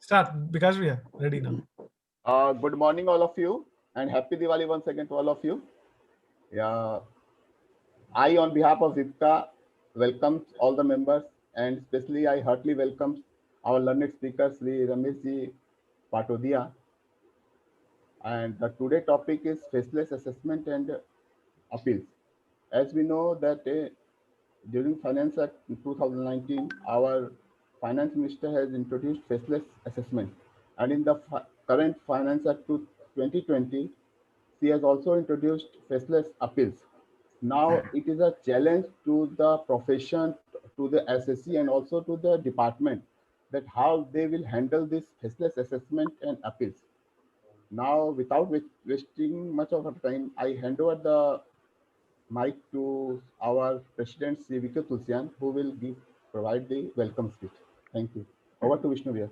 Start because we are ready now. Good morning, all of you, and happy Diwali once again to all of you. Yeah, I, on behalf of Zipka, welcome all the members, and especially I heartily welcome our learned speaker, Sri Rameshji Patodia. And the today topic is faceless assessment and appeals. As we know that during Finance Act 2019, our Finance Minister has introduced faceless assessment, and in the current Finance Act 2020, she has also introduced faceless appeals. Now it is a challenge to the profession, to the SSC, and also to the department that how they will handle this faceless assessment and appeals. Now, without wasting much of our time, I hand over the mic to our President Sri Vike Tulsian, who will provide the welcome speech. Thank you. Over to Vishnu Vyas.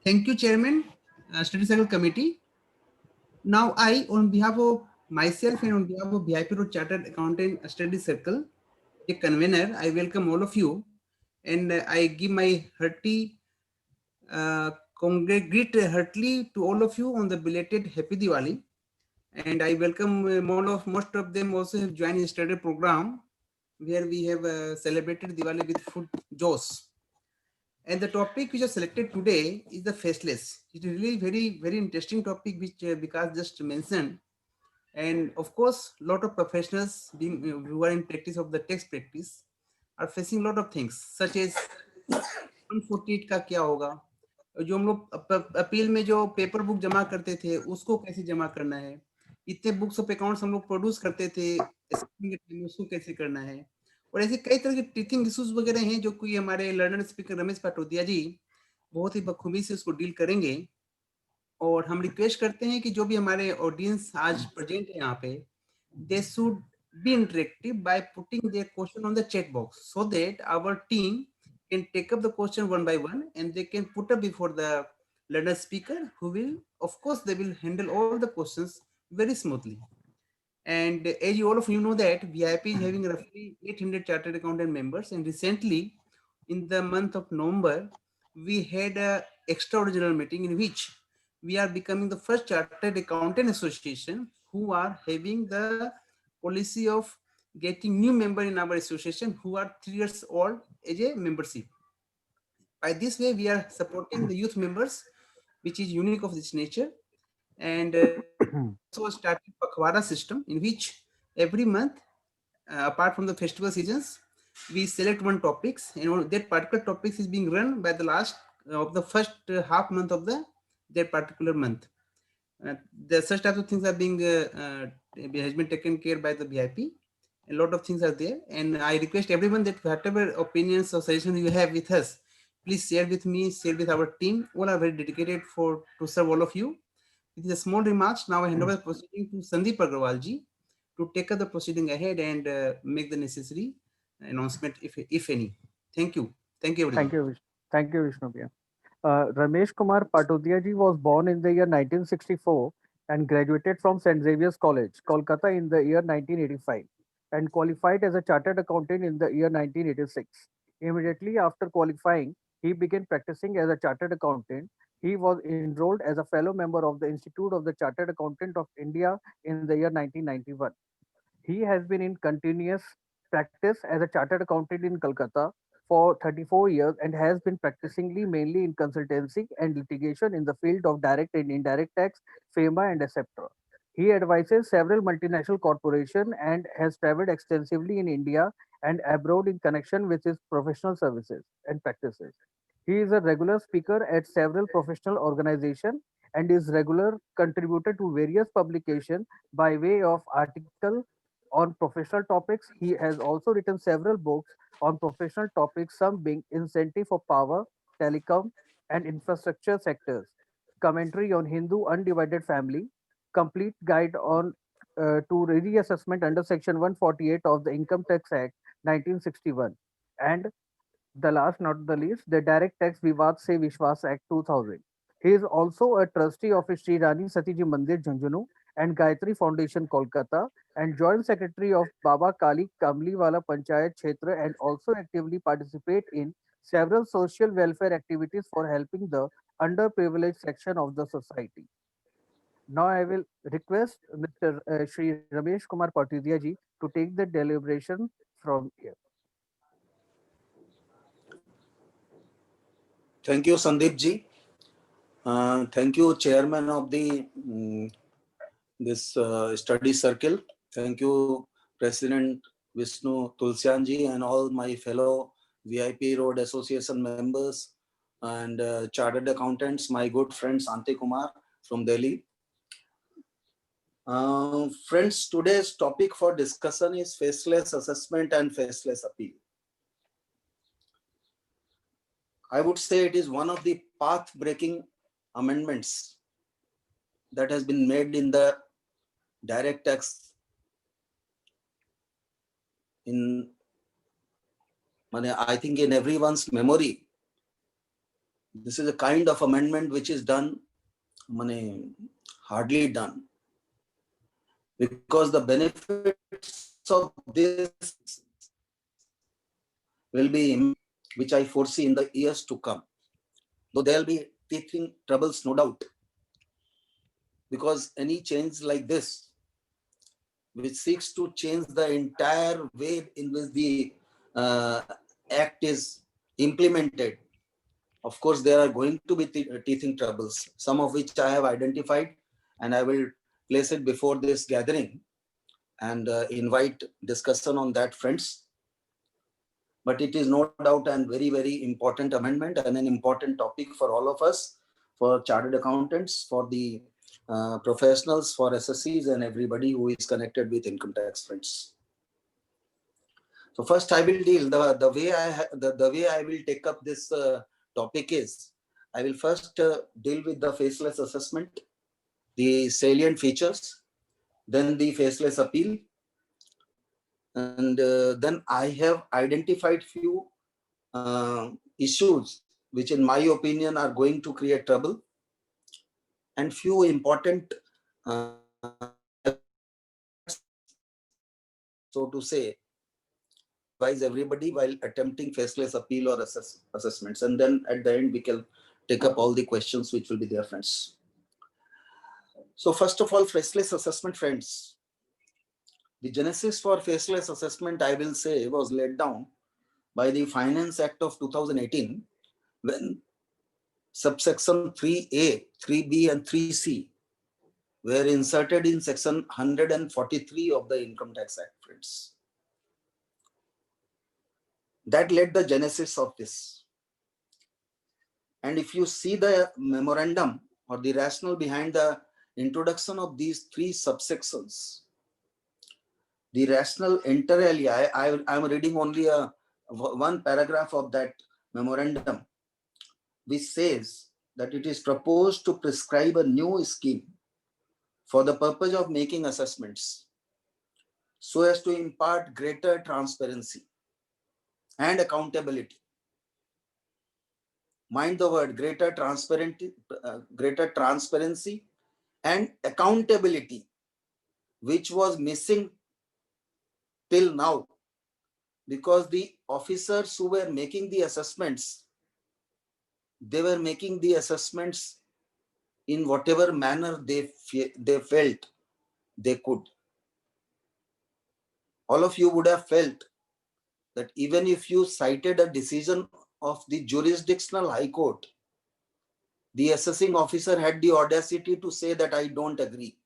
Thank you, Chairman, Study Circle Committee. Now, I, on behalf of myself and on behalf of VIP Road Chartered Accountant Study Circle, the convener, I welcome all of you, and I give my hearty greet heartily to all of you on the belated Happy Diwali. And I welcome most of them also have joined yesterday program where we have celebrated Diwali with food joss. And the topic which is selected today is the faceless. It is really very interesting topic which Vikas just mentioned. And of course, a lot of professionals being who are in practice of the tax practice are facing a lot of things such as 148 का क्या होगा, जो हम लोग appeal में जो paper book जमा करते थे उसको कैसे जमा करना है, इतने बुक्स ऑफ अकाउंट्स हम लोग प्रोड्यूस करते थे उसको कैसे करना है, और ऐसे कई तरह के टीचिंग इश्यूज वगैरह हैं जो कोई हमारे लर्नर स्पीकर रमेश पाटोदिया जी बहुत ही बखूबी से उसको डील करेंगे। और हम रिक्वेस्ट करते हैं कि जो भी हमारे ऑडियंस आज प्रेजेंट है यहाँ पे, they should be interactive by putting their question on the chat box so that our team can take up the question one by one and they can put up before the learner speaker who will, of course, they will handle all the questions very smoothly. And as you all of you know that VIP is having roughly 800 chartered accountant members, and recently in the month of November, we had a extraordinary meeting in which we are becoming the first chartered accountant association who are having the policy of getting new member in our association who are 3 years old as a membership. By this way, we are supporting the youth members, which is unique of this nature. And also started Pakhwara system in which every month, apart from the festival seasons, we select one topics, and that particular topics is being run by the last of the first half month of the that particular month. The such types of things are being has been taken care by the VIP. A lot of things are there, and I request everyone that whatever opinions or suggestions you have with us, please share with me, share with our team. All are very dedicated for to serve all of you. With the small remarks, now I hand over the proceeding to Sandeep Agrawal ji to take up the proceeding ahead and make the necessary announcement, if any. Thank you. Thank you, everyone. Thank you, Vishnu Bhaiya. Ramesh Kumar Patodia ji was born in the year 1964 and graduated from St. Xavier's College, Kolkata in the year 1985 and qualified as a chartered accountant in the year 1986. Immediately after qualifying, he began practicing as a chartered accountant. He was enrolled as a fellow member of the Institute of the Chartered Accountant of India in the year 1991. He has been in continuous practice as a chartered accountant in Calcutta for 34 years and has been practicingly mainly in consultancy and litigation in the field of direct and indirect tax, FEMA, and etc. He advises several multinational corporations and has traveled extensively in India and abroad in connection with his professional services and practices. He is a regular speaker at several professional organizations and is regular contributor to various publications by way of article on professional topics. He has also written several books on professional topics, some being Incentive for Power, Telecom, and Infrastructure sectors, Commentary on Hindu Undivided Family, Complete Guide on to Reassessment under Section 148 of the Income Tax Act 1961, and the last not the least, the Direct Tax Vivad Se Vishwas Act 2000. He is also a trustee of Sri Rani Satiji Mandir Jhunjhunu and Gayatri Foundation Kolkata and joint secretary of Baba Kali Kamliwala Panchayat Kshetra, and also actively participate in several social welfare activities for helping the underprivileged section of the society. Now I will request Mr. Shri Ramesh Kumar Patodia ji to take the deliberation from here. Thank you, Sandeep ji. Thank you, Chairman of the this study circle. Thank you, President Vishnu Tulsian ji, and all my fellow VIP Road Association members and chartered accountants, my good friend Santi Kumar from Delhi. Friends, today's topic for discussion is faceless assessment and faceless appeal. I would say it is one of the path-breaking amendments that has been made in the direct tax I think in everyone's memory. This is a kind of amendment which is done, hardly done, because the benefits of this will be, which I foresee in the years to come. Though there will be teething troubles, no doubt, because any change like this, which seeks to change the entire way in which the act is implemented, of course, there are going to be teething troubles, some of which I have identified, and I will place it before this gathering and invite discussion on that, friends. But it is no doubt a very, very important amendment and an important topic for all of us, for chartered accountants, for the professionals, for SSCs, and everybody who is connected with income tax, friends. So first, I will deal the way I will take up this topic is, I will first deal with the faceless assessment, the salient features, then the faceless appeal, and then I have identified few issues which in my opinion are going to create trouble, and few important so to say, advise everybody while attempting faceless appeal or assessments, and then at the end we can take up all the questions which will be there, friends. So first of all, faceless assessment, friends. The genesis for faceless assessment, I will say, was laid down by the Finance Act of 2018, when subsection 3A, 3B and 3C were inserted in section 143 of the Income Tax Act, friends. That led the genesis of this. And if you see the memorandum or the rationale behind the introduction of these three subsections, the rationale inter alia, I'm reading only one paragraph of that memorandum, which says that it is proposed to prescribe a new scheme for the purpose of making assessments so as to impart greater transparency and accountability. Mind the word, greater transparency and accountability, which was missing till now, because the officers who were making the assessments, they were making the assessments in whatever manner they felt they could. All of you would have felt that even if you cited a decision of the jurisdictional high court, the assessing officer had the audacity to say that I don't agree,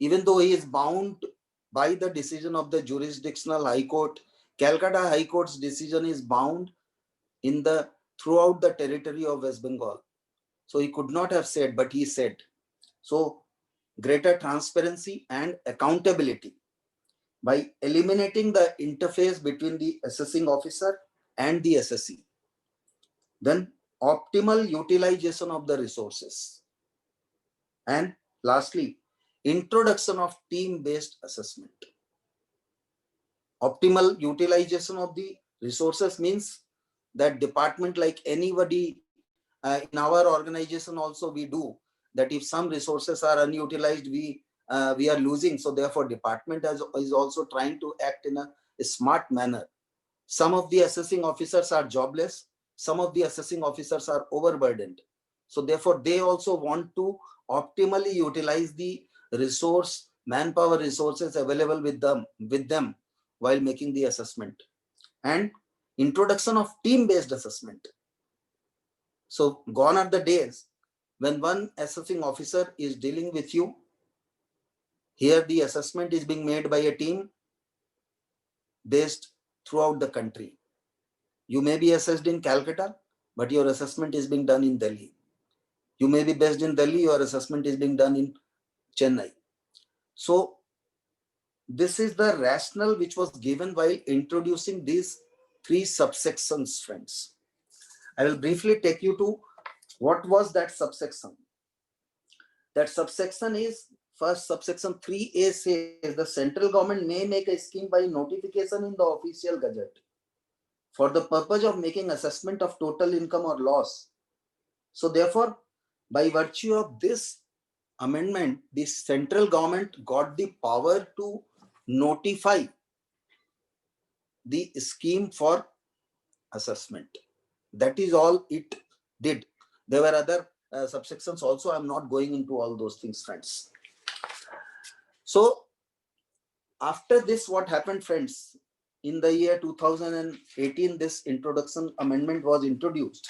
even though he is bound by the decision of the jurisdictional high court. Calcutta High Court's decision is bound in throughout the territory of West Bengal. So he could not have said, but he said. So greater transparency and accountability by eliminating the interface between the assessing officer and the assessee. Then optimal utilization of the resources. And lastly, introduction of team-based assessment. Optimal utilization of the resources means that department, like anybody in our organization also we do, that if some resources are unutilized, we are losing. So therefore department is also trying to act in a smart manner Some of the assessing officers are jobless. Some of the assessing officers are overburdened. So therefore, they also want to optimally utilize the manpower resources available with them while making the assessment. And introduction of team-based assessment. So gone are the days when one assessing officer is dealing with you. Here the assessment is being made by a team based throughout the country. You may be assessed in Calcutta, but your assessment is being done in Delhi. You may be based in Delhi, your assessment is being done in Chennai. So this is the rationale which was given while introducing these 3 subsections, friends. I will briefly take you to what was that subsection. That subsection is, first subsection 3A says the central government may make a scheme by notification in the official gazette for the purpose of making assessment of total income or loss. So therefore, by virtue of this amendment, the central government got the power to notify the scheme for assessment. That is all it did. There were other subsections also. I'm not going into all those things, friends. So after this, what happened, friends? In the year 2018, this introduction amendment was introduced.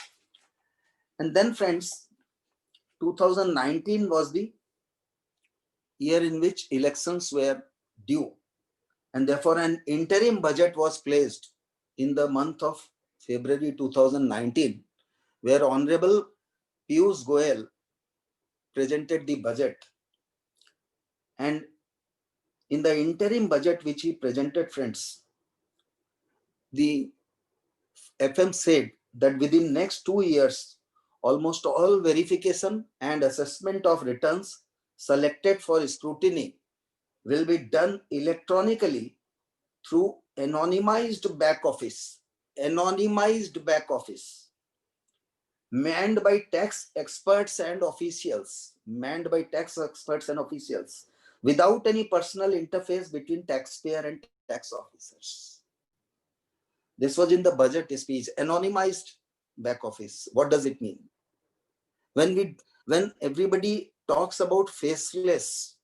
And then, friends, 2019 was the year in which elections were due. And therefore, an interim budget was placed in the month of February 2019, where Honorable Piyush Goyal presented the budget. And in the interim budget which he presented, friends, the FM said that within next 2 years, almost all verification and assessment of returns selected for scrutiny will be done electronically through anonymized back office, manned by tax experts and officials, without any personal interface between taxpayer and tax officers. This was in the budget speech, anonymized back office. What does it mean? When everybody talks about faceless,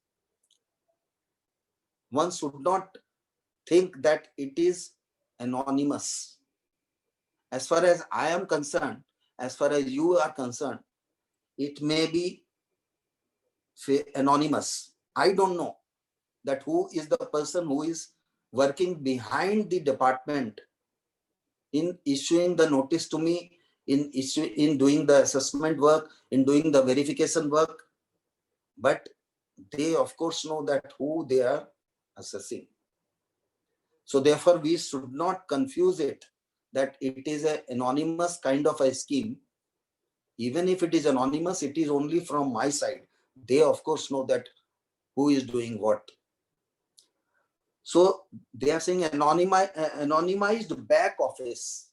one should not think that it is anonymous. As far as I am concerned, as far as you are concerned, it may be anonymous. I don't know that who is the person who is working behind the department in issuing the notice to me, in doing the assessment work, in doing the verification work. But they of course know that who they are assessing. So therefore, we should not confuse it that it is an anonymous kind of a scheme. Even if it is anonymous, it is only from my side. They of course know that who is doing what. So they are saying anonymized back office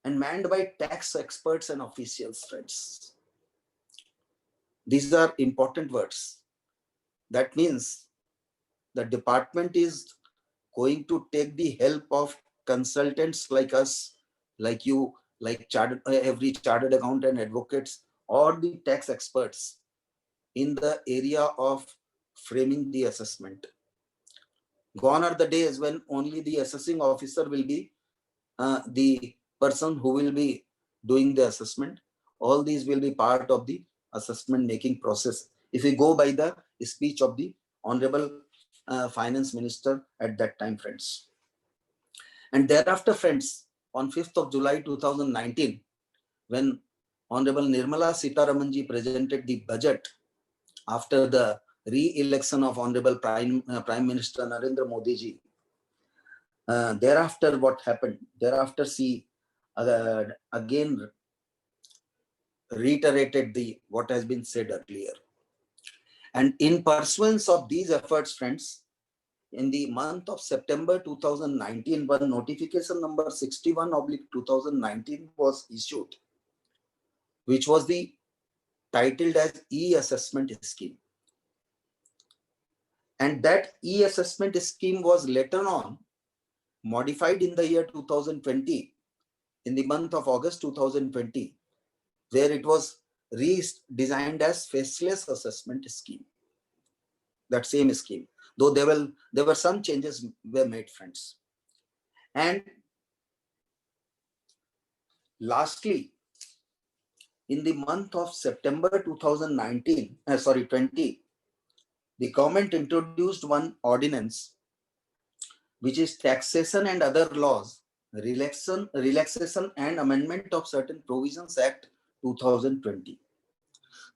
and manned by tax experts and officials, friends. These are important words. That means the department is going to take the help of consultants like us, like you, like every chartered accountant, advocates, or the tax experts in the area of framing the assessment. Gone are the days when only the assessing officer will be the person who will be doing the assessment. All these will be part of the assessment making process, if we go by the speech of the Honorable Finance Minister at that time, friends. And thereafter, friends, on 5th of July 2019, when Honorable Nirmala Sitharamanji presented the budget after the re-election of Honorable Prime Minister Narendra Modi ji, thereafter what happened? Thereafter she again reiterated what has been said earlier. And in pursuance of these efforts, friends, in the month of September 2019, one notification number 61/2019 was issued, which was titled as E-Assessment Scheme. And that E-Assessment Scheme was later on modified in the year 2020, in the month of August 2020, where it was redesigned as faceless assessment scheme. That same scheme, though there were some changes were made, friends. And lastly, in the month of September 2020, the government introduced one ordinance, which is Taxation and Other Laws, Relaxation and Amendment of Certain Provisions Act 2020.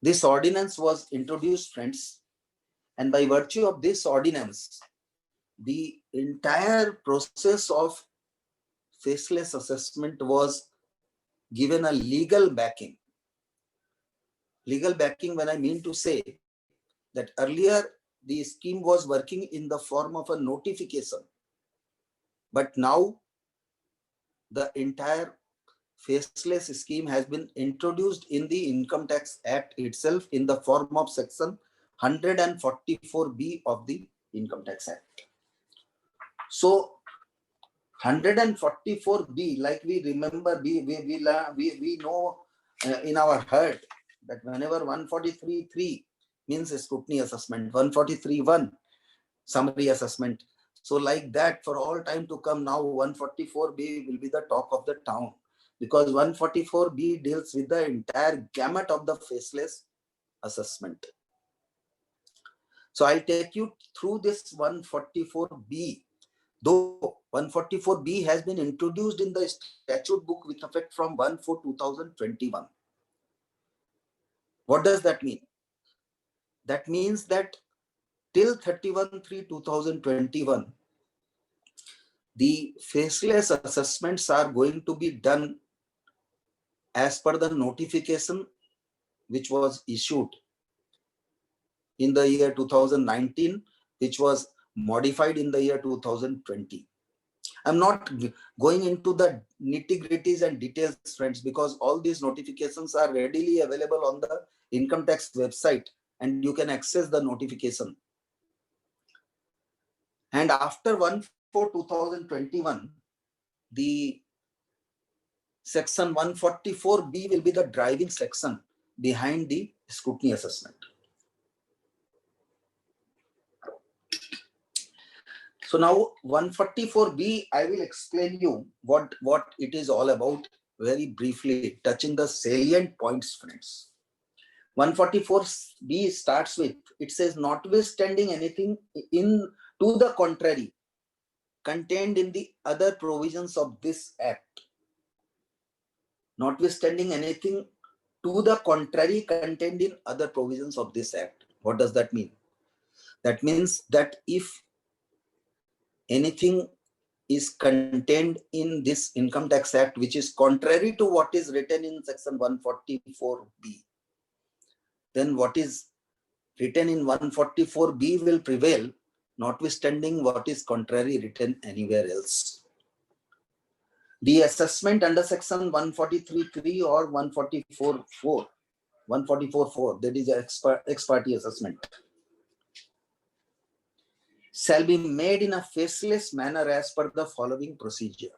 This ordinance was introduced, friends, and by virtue of this ordinance, the entire process of faceless assessment was given a legal backing. Legal backing, when I mean to say that earlier the scheme was working in the form of a notification, but now the entire faceless scheme has been introduced in the Income Tax Act itself in the form of section 144B of the Income Tax Act. So 144B, like we remember, we know in our heart that whenever 143.3 means a scrutiny assessment, 143.1 summary assessment. So like that, for all time to come, now 144B will be the talk of the town, because 144B deals with the entire gamut of the faceless assessment. So I'll take you through this 144B. Though 144B has been introduced in the statute book with effect from 1/4/2021. What does that mean? That means that till 31/3/2021, the faceless assessments are going to be done as per the notification which was issued in the year 2019, which was modified in the year 2020. I'm not going into the nitty-gritties and details, friends, because all these notifications are readily available on the income tax website and you can access the notification. And after 1/4/2021, the section 144B will be the driving section behind the scrutiny assessment. So now 144B, I will explain you what it is all about very briefly, touching the salient points, friends. 144B starts with, it says, notwithstanding anything to the contrary contained in the other provisions of this act. Notwithstanding anything to the contrary contained in other provisions of this act. What does that mean? That means that if anything is contained in this Income Tax Act which is contrary to what is written in section 144B, then what is written in 144B will prevail, notwithstanding what is contrary written anywhere else. The assessment under section 143.3 or 144.4, that is ex parte assessment, shall be made in a faceless manner as per the following procedure.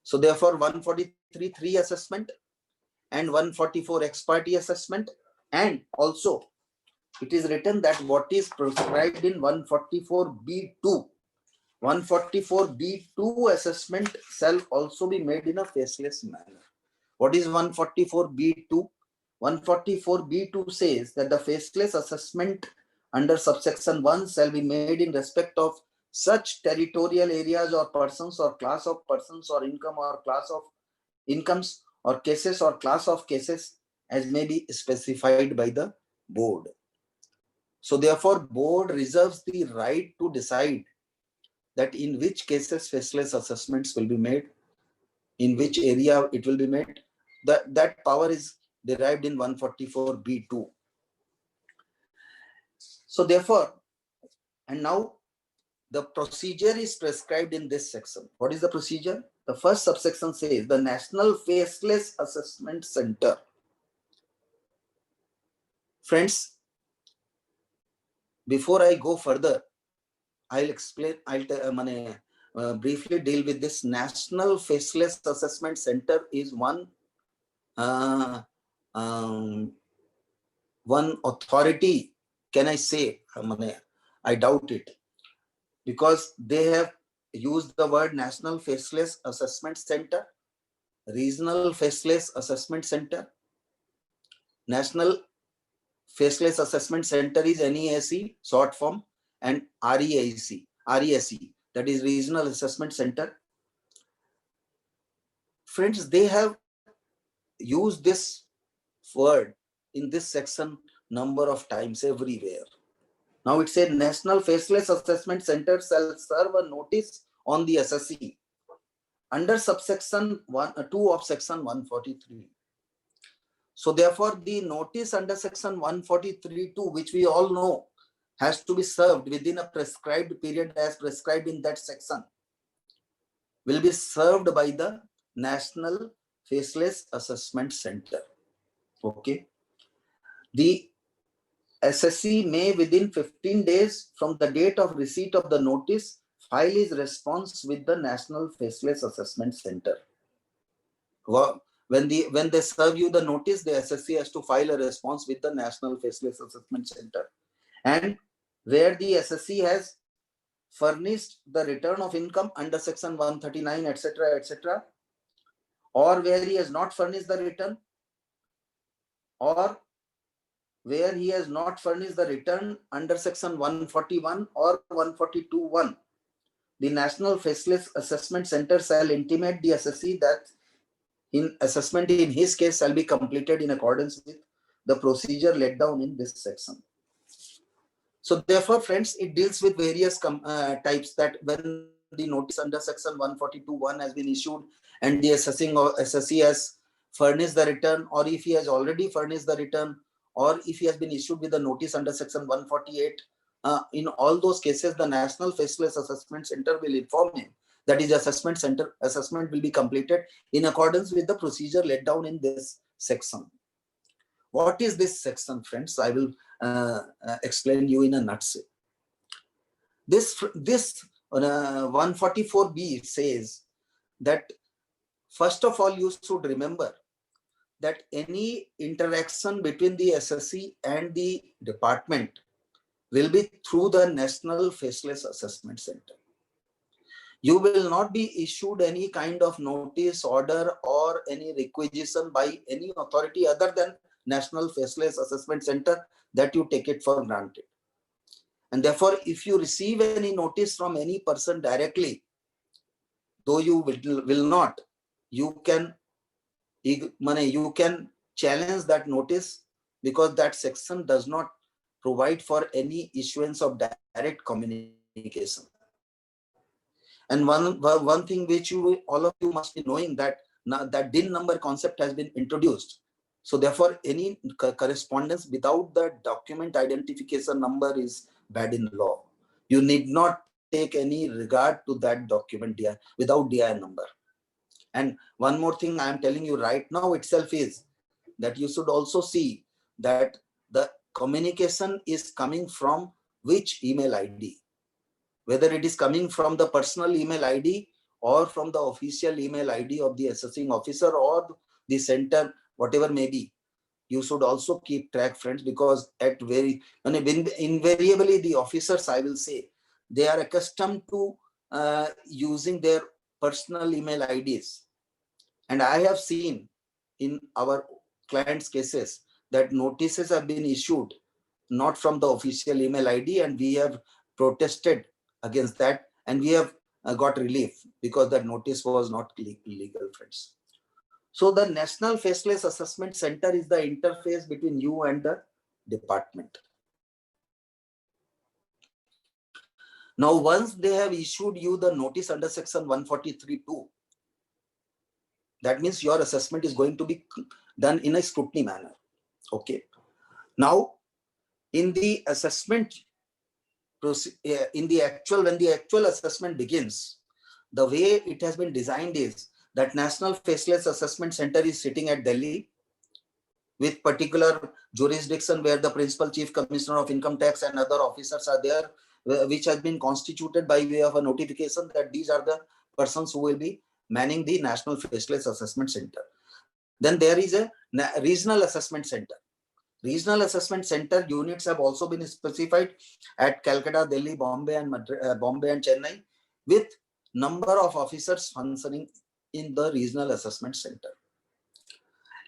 So therefore 143.3 assessment and 144 ex parte assessment, and also it is written that what is prescribed in 144B2, 144B2 assessment shall also be made in a faceless manner. What is 144B2? 144B2 says that the faceless assessment under subsection 1 shall be made in respect of such territorial areas or persons or class of persons or income or class of incomes or cases or class of cases as may be specified by the board. So therefore, board reserves the right to decide that in which cases faceless assessments will be made, in which area it will be made. That power is derived in 144B2. So therefore, and now the procedure is prescribed in this section. What is the procedure? The first subsection says the National Faceless Assessment Center. Friends, before I go further, I'll explain, briefly deal with this. National Faceless Assessment Center is one authority, can I say? I doubt it, because they have used the word National Faceless Assessment Center, Regional Faceless Assessment Center. National Faceless Assessment Center is NEAC short form, and RESE, that is Regional Assessment Center. Friends, they have used this word in this section number of times everywhere. Now it says National Faceless Assessment Center shall serve a notice on the SSC under subsection 2 of section 143. So therefore, the notice under section 143(2), which we all know has to be served within a prescribed period as prescribed in that section, will be served by the National Faceless Assessment Center. Okay. The SSC may within 15 days from the date of receipt of the notice file his response with the National Faceless Assessment Center. When they serve you the notice, the SSC has to file a response with the National Faceless Assessment Center. And where the SSC has furnished the return of income under section 139, etc., or where he has not furnished the return, or where he has not furnished the return under section 141 or 142(1), the National Faceless Assessment Center shall intimate the SSC that assessment in his case shall be completed in accordance with the procedure laid down in this section. So therefore, friends, it deals with various types, that when the notice under section 142(1) has been issued and the SSC has furnished the return, or if he has already furnished the return, or if he has been issued with a notice under section 148, in all those cases, the National Faceless Assessment Center will inform him that his assessment will be completed in accordance with the procedure laid down in this section. What is this section, friends? I will explain you in a nutshell. This 144B says that first of all, you should remember that any interaction between the SSC and the department will be through the National Faceless Assessment Center. You will not be issued any kind of notice, order, or any requisition by any authority other than National Faceless Assessment Center, that you take it for granted. And therefore, if you receive any notice from any person directly, though you will not, you can challenge that notice, because that section does not provide for any issuance of direct communication. And one thing which all of you must be knowing, that that DIN number concept has been introduced. So therefore, any correspondence without the document identification number is bad in law. You need not take any regard to that document without DI number. And one more thing I am telling you right now itself is that you should also see that the communication is coming from which email ID. Whether it is coming from the personal email ID or from the official email ID of the assessing officer or the center, whatever may be, you should also keep track, friends, because invariably the officers, I will say, they are accustomed to using their personal email IDs. And I have seen in our clients' cases that notices have been issued not from the official email ID, and we have protested against that, and we have got relief because that notice was not illegal, friends. So the National Faceless Assessment Center is the interface between you and the department. Now, once they have issued you the notice under section 143(2), that means your assessment is going to be done in a scrutiny manner. Okay. Now, in the assessment, when the actual assessment begins, the way it has been designed is that National Faceless Assessment Center is sitting at Delhi with particular jurisdiction where the Principal Chief Commissioner of Income Tax and other officers are there, which has been constituted by way of a notification that these are the persons who will be manning the National Faceless Assessment Center. Then there is a regional assessment center. Regional assessment center units have also been specified at Calcutta, Delhi, Bombay and Chennai, with number of officers functioning in the regional assessment center.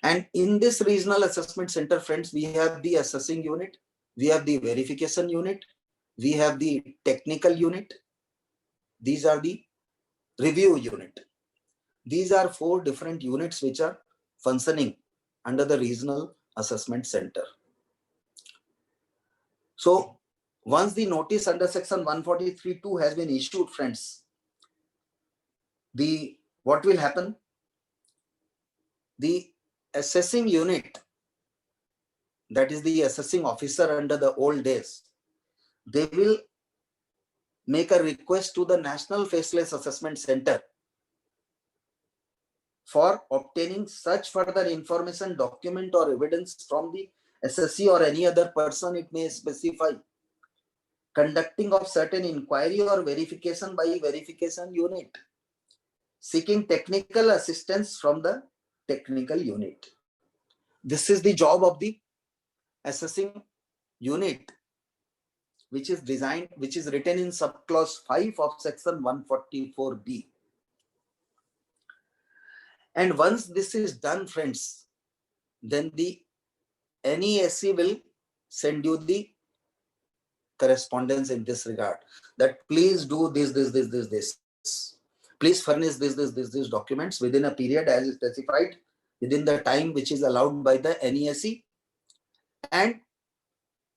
And in this regional assessment center, friends, we have the assessing unit, we have the verification unit, we have the technical unit, these are the review unit. These are 4 different units which are functioning under the regional assessment center. So once the notice under section 143(2) has been issued, friends, what will happen? The assessing unit, that is the assessing officer under the old days, they will make a request to the National Faceless Assessment Center for obtaining such further information, document or evidence from the assessee or any other person it may specify, conducting of certain inquiry or verification by verification unit, seeking technical assistance from the technical unit. This is the job of the assessing unit, which is written in subclause 5 of section 144B. And once this is done, friends, then the NESC will send you the correspondence in this regard, that please do this. Please furnish these documents within a period as specified, within the time which is allowed by the NESC. And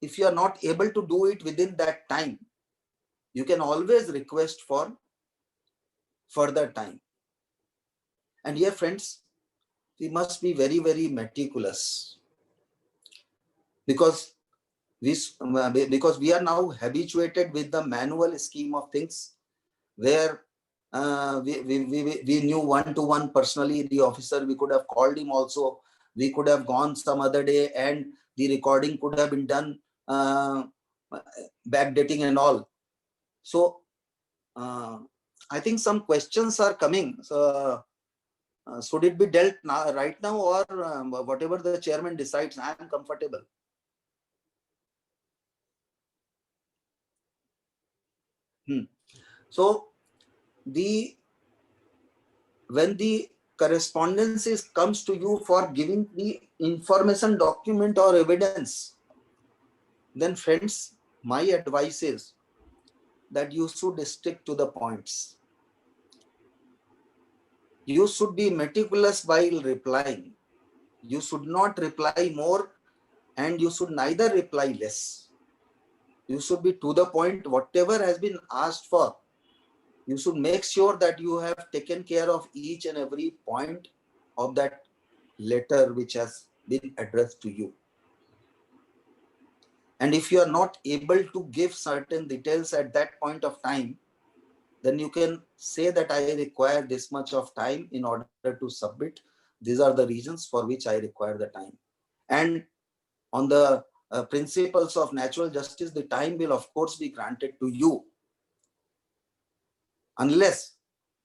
if you are not able to do it within that time, you can always request for further time. And here, friends, we must be very, very meticulous, because we are now habituated with the manual scheme of things, where we knew one-to-one personally the officer. We could have called him also. We could have gone some other day and the recording could have been done, backdating and all. So I think some questions are coming. So should it be dealt now, right now, or whatever the chairman decides? I am comfortable. So when the correspondence comes to you for giving the information, document or evidence, then friends, my advice is that you should stick to the points. You should be meticulous while replying. You should not reply more and you should neither reply less. You should be to the point. Whatever has been asked for, you should make sure that you have taken care of each and every point of that letter which has been addressed to you. And if you are not able to give certain details at that point of time, then you can say that I require this much of time in order to submit. These are the reasons for which I require the time. And on the principles of natural justice, the time will of course be granted to you, unless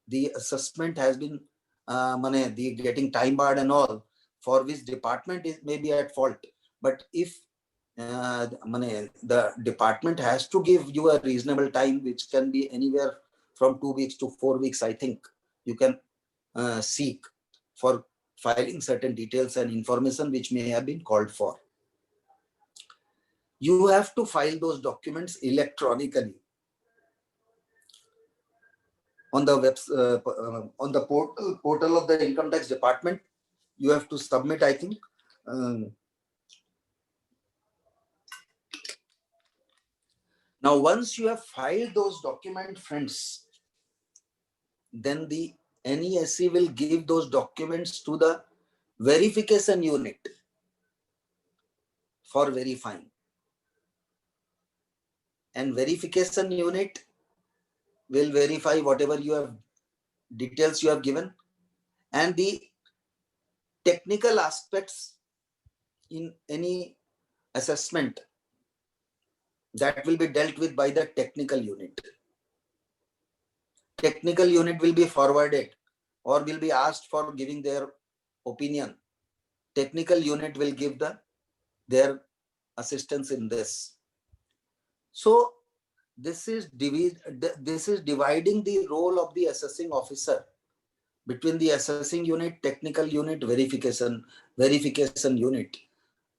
the assessment has been the getting time barred and all, for which department may be at fault. But if the department has to give you a reasonable time, which can be anywhere from 2 weeks to 4 weeks, I think you can seek for filing certain details and information which may have been called for. You have to file those documents electronically on the on the portal of the Income Tax Department. You have to submit, I think. Now, once you have filed those documents, friends, then the NESC will give those documents to the verification unit for verifying. And verification unit will verify whatever you have details you have given, and the technical aspects in any assessment that will be dealt with by the technical unit. Technical unit will be forwarded or will be asked for giving their opinion. Technical unit will give their assistance in this. So this is dividing the role of the assessing officer between the assessing unit, technical unit, verification unit.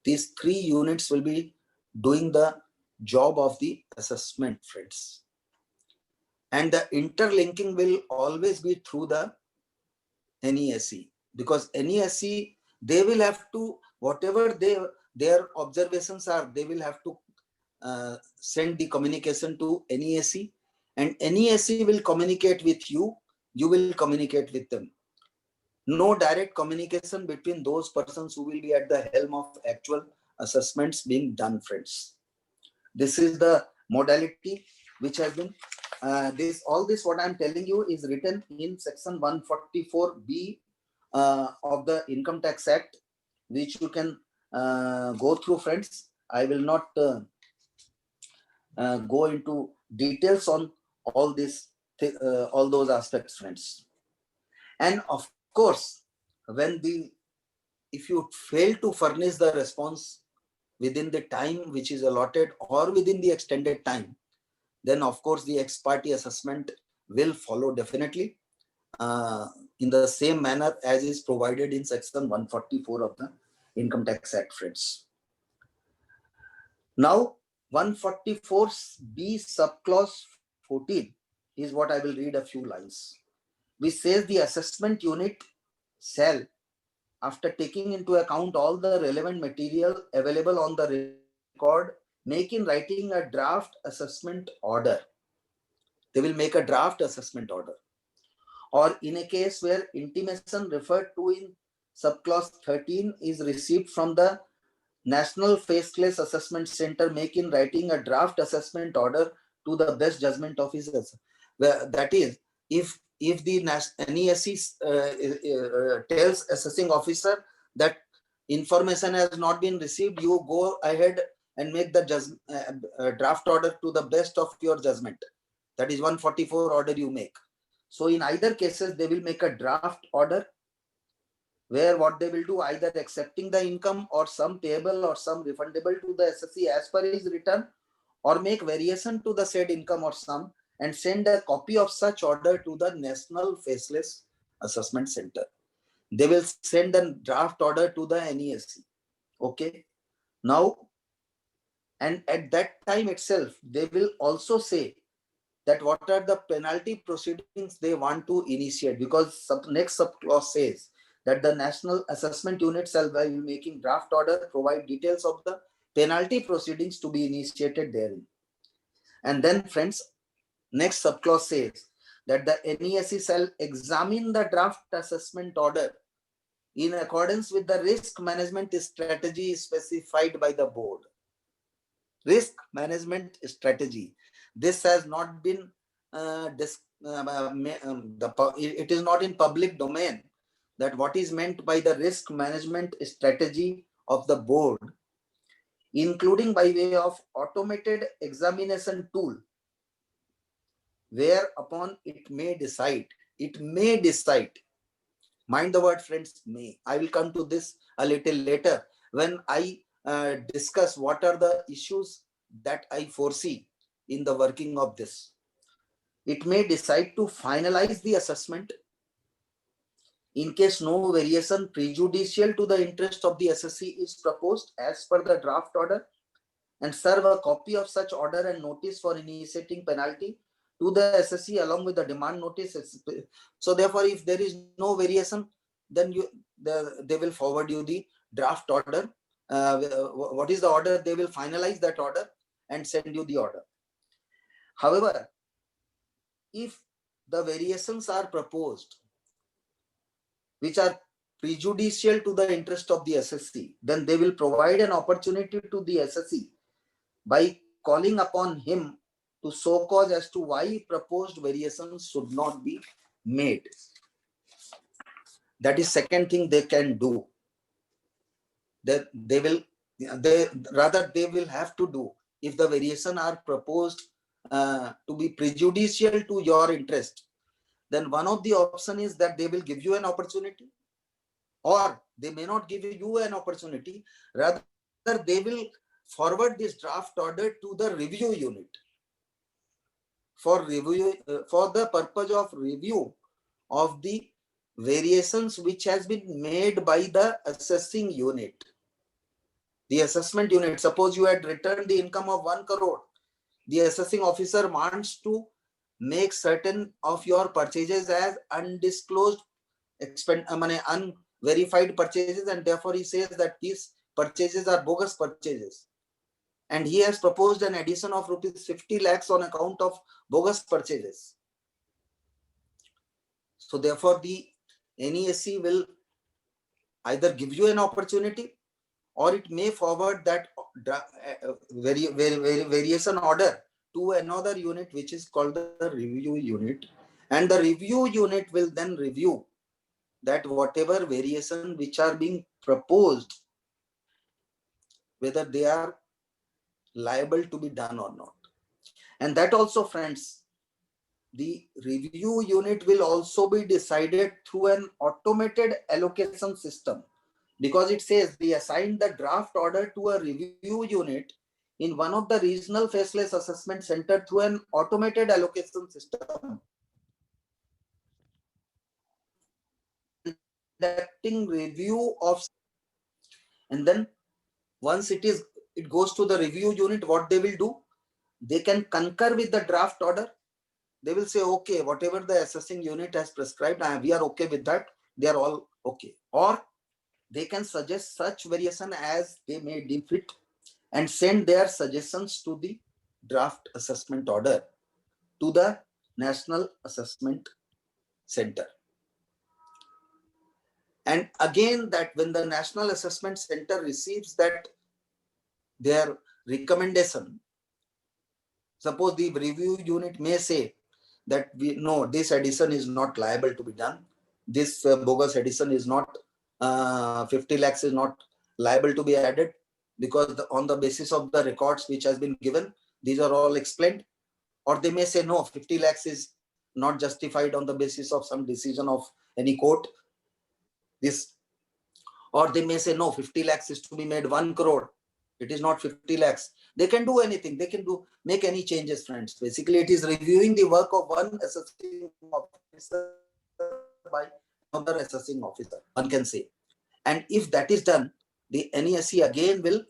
These three units will be doing the job of the assessment, friends. And the interlinking will always be through the NESE, because NESE, they will have to, whatever their observations are, they will have to send the communication to NESE, and NESE will communicate with you, you will communicate with them. No direct communication between those persons who will be at the helm of actual assessments being done, friends. This is the modality which has been, all this what I'm telling you is written in section 144B of the Income Tax Act, which you can go through, friends. I will not go into details on all this, all those aspects, friends. And of course, if you fail to furnish the response within the time which is allotted or within the extended time, then of course the ex parte assessment will follow definitely in the same manner as is provided in section 144 of the Income Tax Act, friends. Now 144B subclause 14 is what I will read a few lines, which says the assessment unit shall, after taking into account all the relevant material available on the record, make in writing a draft assessment order. They will make a draft assessment order. Or in a case where intimation referred to in subclause 13 is received from the National Faceless Assessment Center, make in writing a draft assessment order to the best judgment of his assessor. That is, if the NESE tells assessing officer that information has not been received, you go ahead and make the draft order to the best of your judgment. That is 144 order you make. So in either cases, they will make a draft order where what they will do, either accepting the income or some payable or some refundable to the assessee as per his return, or make variation to the said income or sum and send a copy of such order to the National Faceless Assessment Center. They will send a draft order to the NESE. Okay. Now, and at that time itself, they will also say that what are the penalty proceedings they want to initiate, because next subclause says that the National Assessment Unit shall, by making draft order, provide details of the penalty proceedings to be initiated therein. And then, friends, next subclause says that the NESE shall examine the draft assessment order in accordance with the risk management strategy specified by the board. Risk management strategy. This has not been, it is not in public domain that what is meant by the risk management strategy of the board, including by way of automated examination tool, whereupon it may decide, mind the word, friends, may. I will come to this a little later when I discuss what are the issues that I foresee in the working of this. It may decide to finalize the assessment in case no variation prejudicial to the interest of the assessee is proposed as per the draft order, and serve a copy of such order and notice for initiating penalty to the assessee along with the demand notice. So therefore, if there is no variation, then they will forward you the draft order. What is the order? They will finalize that order and send you the order. However, if the variations are proposed which are prejudicial to the interest of the assessee, then they will provide an opportunity to the assessee by calling upon him to show cause as to why proposed variations should not be made. That is second thing they can do. That they will have to do. if the variation are proposed to be prejudicial to your interest, then one of the option is that they will give you an opportunity, or they may not give you an opportunity. Rather, they will forward this draft order to the review unit for review, for the purpose of review of the variations which has been made by the assessing unit. The assessment unit, suppose you had returned the income of 1 crore, the assessing officer wants to make certain of your purchases as undisclosed unverified purchases, and therefore he says that these purchases are bogus purchases, and he has proposed an addition of rupees 50 lakhs on account of bogus purchases. So therefore the NESC will either give you an opportunity, or it may forward that variation order to another unit, which is called the review unit, and the review unit will then review that whatever variation which are being proposed, whether they are liable to be done or not. And that also, friends, the review unit will also be decided through an automated allocation system, because it says we assigned the draft order to a review unit in one of the regional faceless assessment center through an automated allocation system, conducting review of, and then once it goes to the review unit, what they will do, they can concur with the draft order. They will say, okay, whatever the assessing unit has prescribed, we are okay with that. They are all okay. Or they can suggest such variation as they may deem fit and send their suggestions to the draft assessment order to the National Assessment Center. And again, that when the National Assessment Center receives that their recommendation, suppose the review unit may say that we know this addition is not liable to be done. This bogus addition is not, 50 lakhs is not liable to be added, because on the basis of the records which has been given, these are all explained. Or they may say, no, 50 lakhs is not justified on the basis of some decision of any court. This, or they may say, no, 50 lakhs is to be made 1 crore. It is not 50 lakhs. They can do anything. They can make any changes, friends. Basically, it is reviewing the work of one assessing officer by another assessing officer, one can say. And if that is done, the NESC again will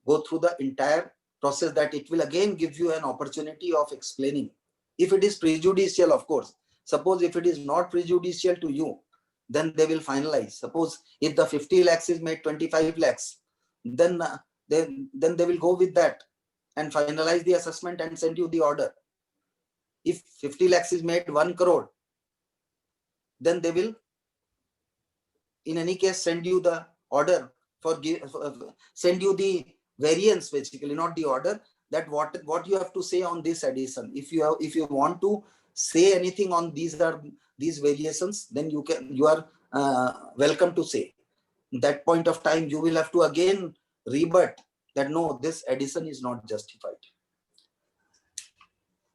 go through the entire process, that it will again give you an opportunity of explaining. If it is prejudicial, of course. Suppose if it is not prejudicial to you, then they will finalize. Suppose if the 50 lakhs is made 25 lakhs, then they will go with that and finalize the assessment and send you the order. If 50 lakhs is made 1 crore, then they will in any case send you the order send you the variance, basically, not the order, that what you have to say on this addition. If you want to say anything on these variations, then you are welcome to say. At that point of time, you will have to again rebut that no, this addition is not justified.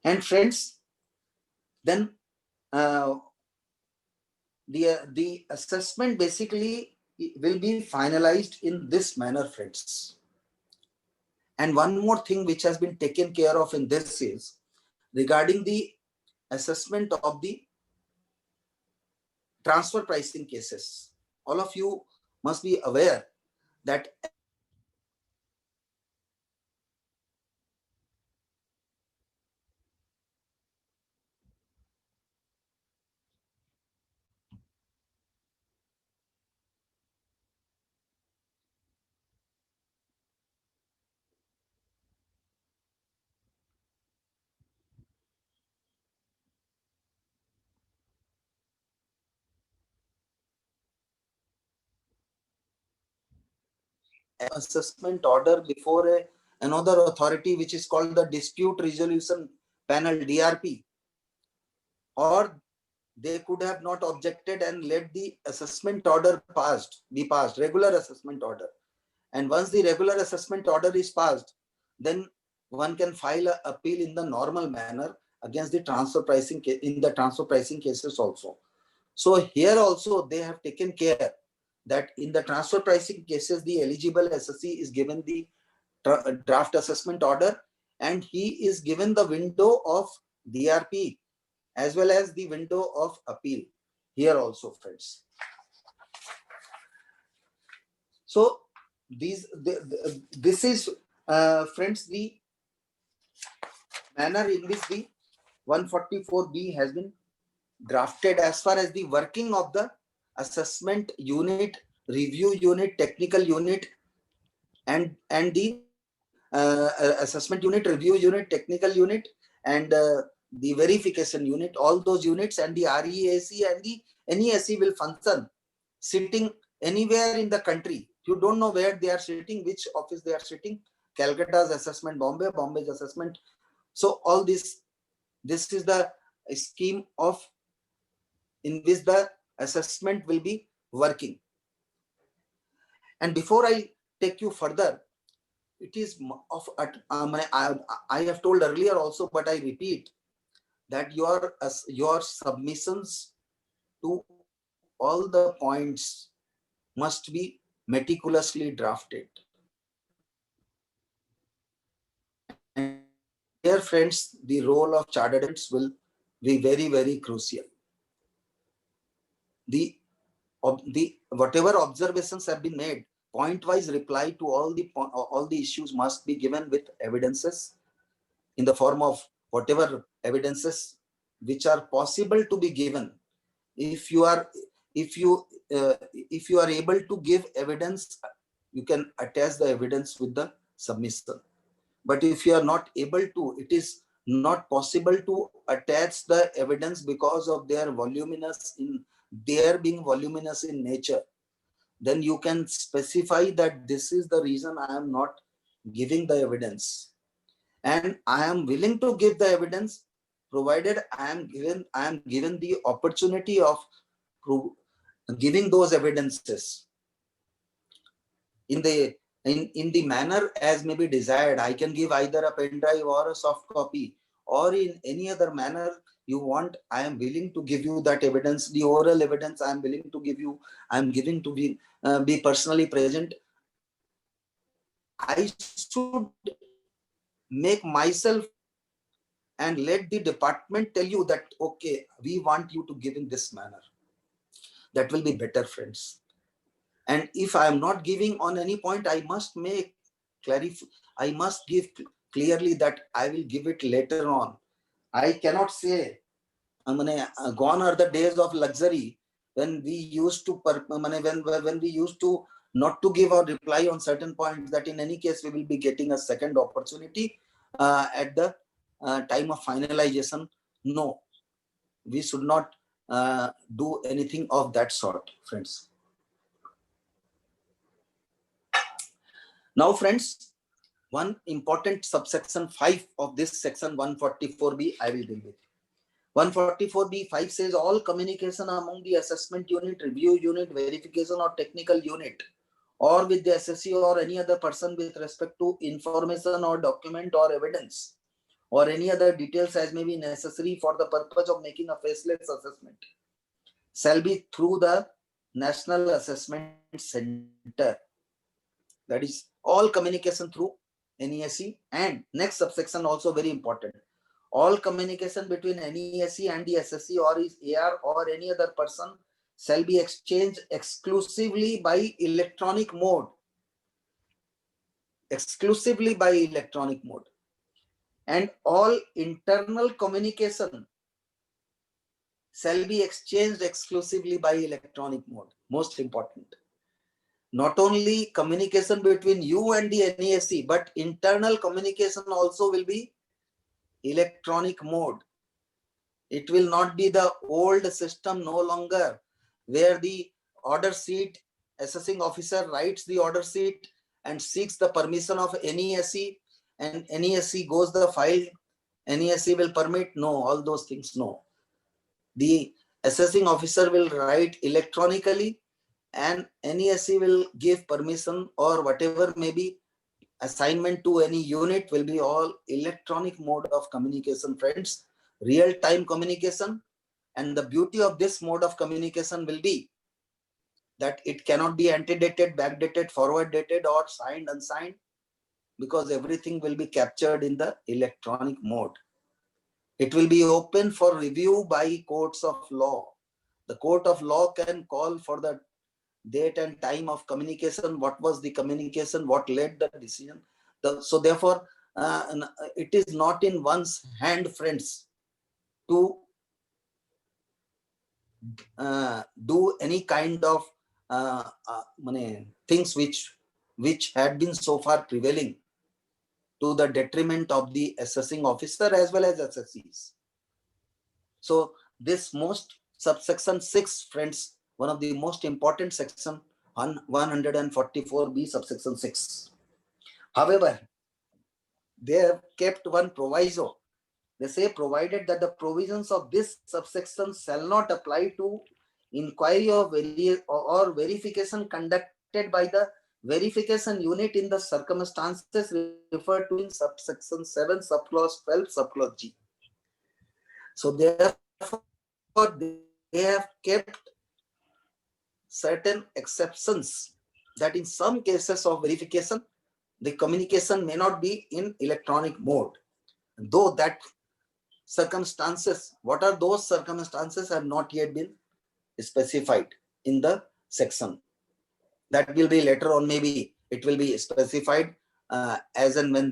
And friends, then the assessment basically will be finalized in this manner, friends. And one more thing which has been taken care of in this is regarding the assessment of the transfer pricing cases. All of you must be aware that assessment order before another authority, which is called the Dispute Resolution Panel, DRP, or they could have not objected and let the assessment order be passed, regular assessment order. And once the regular assessment order is passed, then one can file an appeal in the normal manner against the transfer pricing in the transfer pricing cases also. So here also they have taken care that in the transfer pricing cases, the eligible SSC is given the draft assessment order, and he is given the window of DRP as well as the window of appeal here also, friends. So this is, friends, the manner in which the 144B has been drafted as far as the working of the assessment unit, review unit, technical unit, and the assessment unit, review unit, technical unit, and the verification unit. All those units and the REAC and the NESE will function sitting anywhere in the country. You don't know where they are sitting, which office they are sitting. Calcutta's assessment, Bombay's assessment. So all this is the scheme of in which the assessment will be working. And before I take you further, it is of I have told earlier also, but I repeat that your submissions to all the points must be meticulously drafted. And here, friends, the role of chartered accountants will be very, very crucial. The whatever observations have been made, point-wise reply to all the issues must be given with evidences in the form of whatever evidences which are possible to be given. If you are able to give evidence, you can attach the evidence with the submission. But if you are not able to, it is not possible to attach the evidence because of their being voluminous in nature. Then you can specify that this is the reason I am not giving the evidence, and I am willing to give the evidence provided I am given the opportunity of giving those evidences in the manner as may be desired. I can give either a pen drive or a soft copy, or in any other manner you want. I am willing to give you that evidence, the oral evidence I am willing to give you. I am giving to be personally present. I should make myself and let the department tell you that, okay, we want you to give in this manner. That will be better, friends. And if I am not giving on any point, I must I must give clearly that I will give it later on. I cannot say, gone are the days of luxury when we used to when we used to not to give or reply on certain points, that in any case we will be getting a second opportunity at the time of finalization. No, we should not do anything of that sort, friends. Now, friends, one important subsection 5 of this section 144B I will deal with. 144B 5 says all communication among the assessment unit, review unit, verification or technical unit, or with the SSC or any other person with respect to information or document or evidence or any other details as may be necessary for the purpose of making a faceless assessment shall be through the National Assessment Center. That is all communication through NESE. And next subsection also very important. All communication between NESE and the SSC or his AR or any other person shall be exchanged exclusively by electronic mode. Exclusively by electronic mode. And all internal communication shall be exchanged exclusively by electronic mode. Most important. Not only communication between you and the NESE, but internal communication also will be electronic mode. It will not be the old system no longer, where the order sheet, assessing officer writes the order sheet and seeks the permission of NESE, and NESE goes the file, NESE will permit. No, all those things, no. The assessing officer will write electronically and NESE will give permission or whatever may be assignment to any unit will be all electronic mode of communication, friends, real-time communication. And the beauty of this mode of communication will be that it cannot be antedated, backdated, forward dated, or signed, unsigned, because everything will be captured in the electronic mode. It will be open for review by courts of law. The court of law can call for the date and time of communication, what was the communication, what led the decision. So therefore, it is not in one's hand, friends, to do any kind of things which had been so far prevailing to the detriment of the assessing officer as well as assessees. So this most subsection 6, friends, one of the most important section, 144B subsection 6. However, they have kept one proviso. They say, provided that the provisions of this subsection shall not apply to inquiry or verification conducted by the verification unit in the circumstances referred to in subsection 7, subclause 12, subclause G. So therefore, they have kept certain exceptions that in some cases of verification, the communication may not be in electronic mode. Though that circumstances, what are those circumstances, have not yet been specified in the section. That will be later on, maybe it will be specified as and when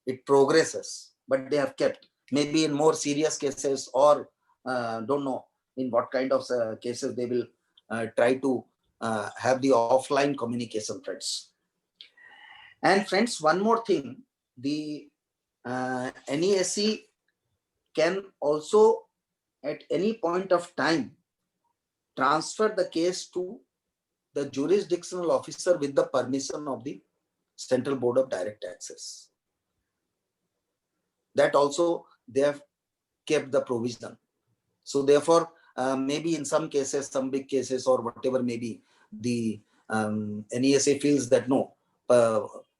it progresses. But they have kept, maybe in more serious cases, or don't know in what kind of cases they will try to have the offline communication, friends. And friends, one more thing, the NESE can also at any point of time transfer the case to the jurisdictional officer with the permission of the Central Board of Direct Taxes. That also they have kept the provision. So therefore, maybe in some cases, some big cases or whatever, maybe the NESE feels that no,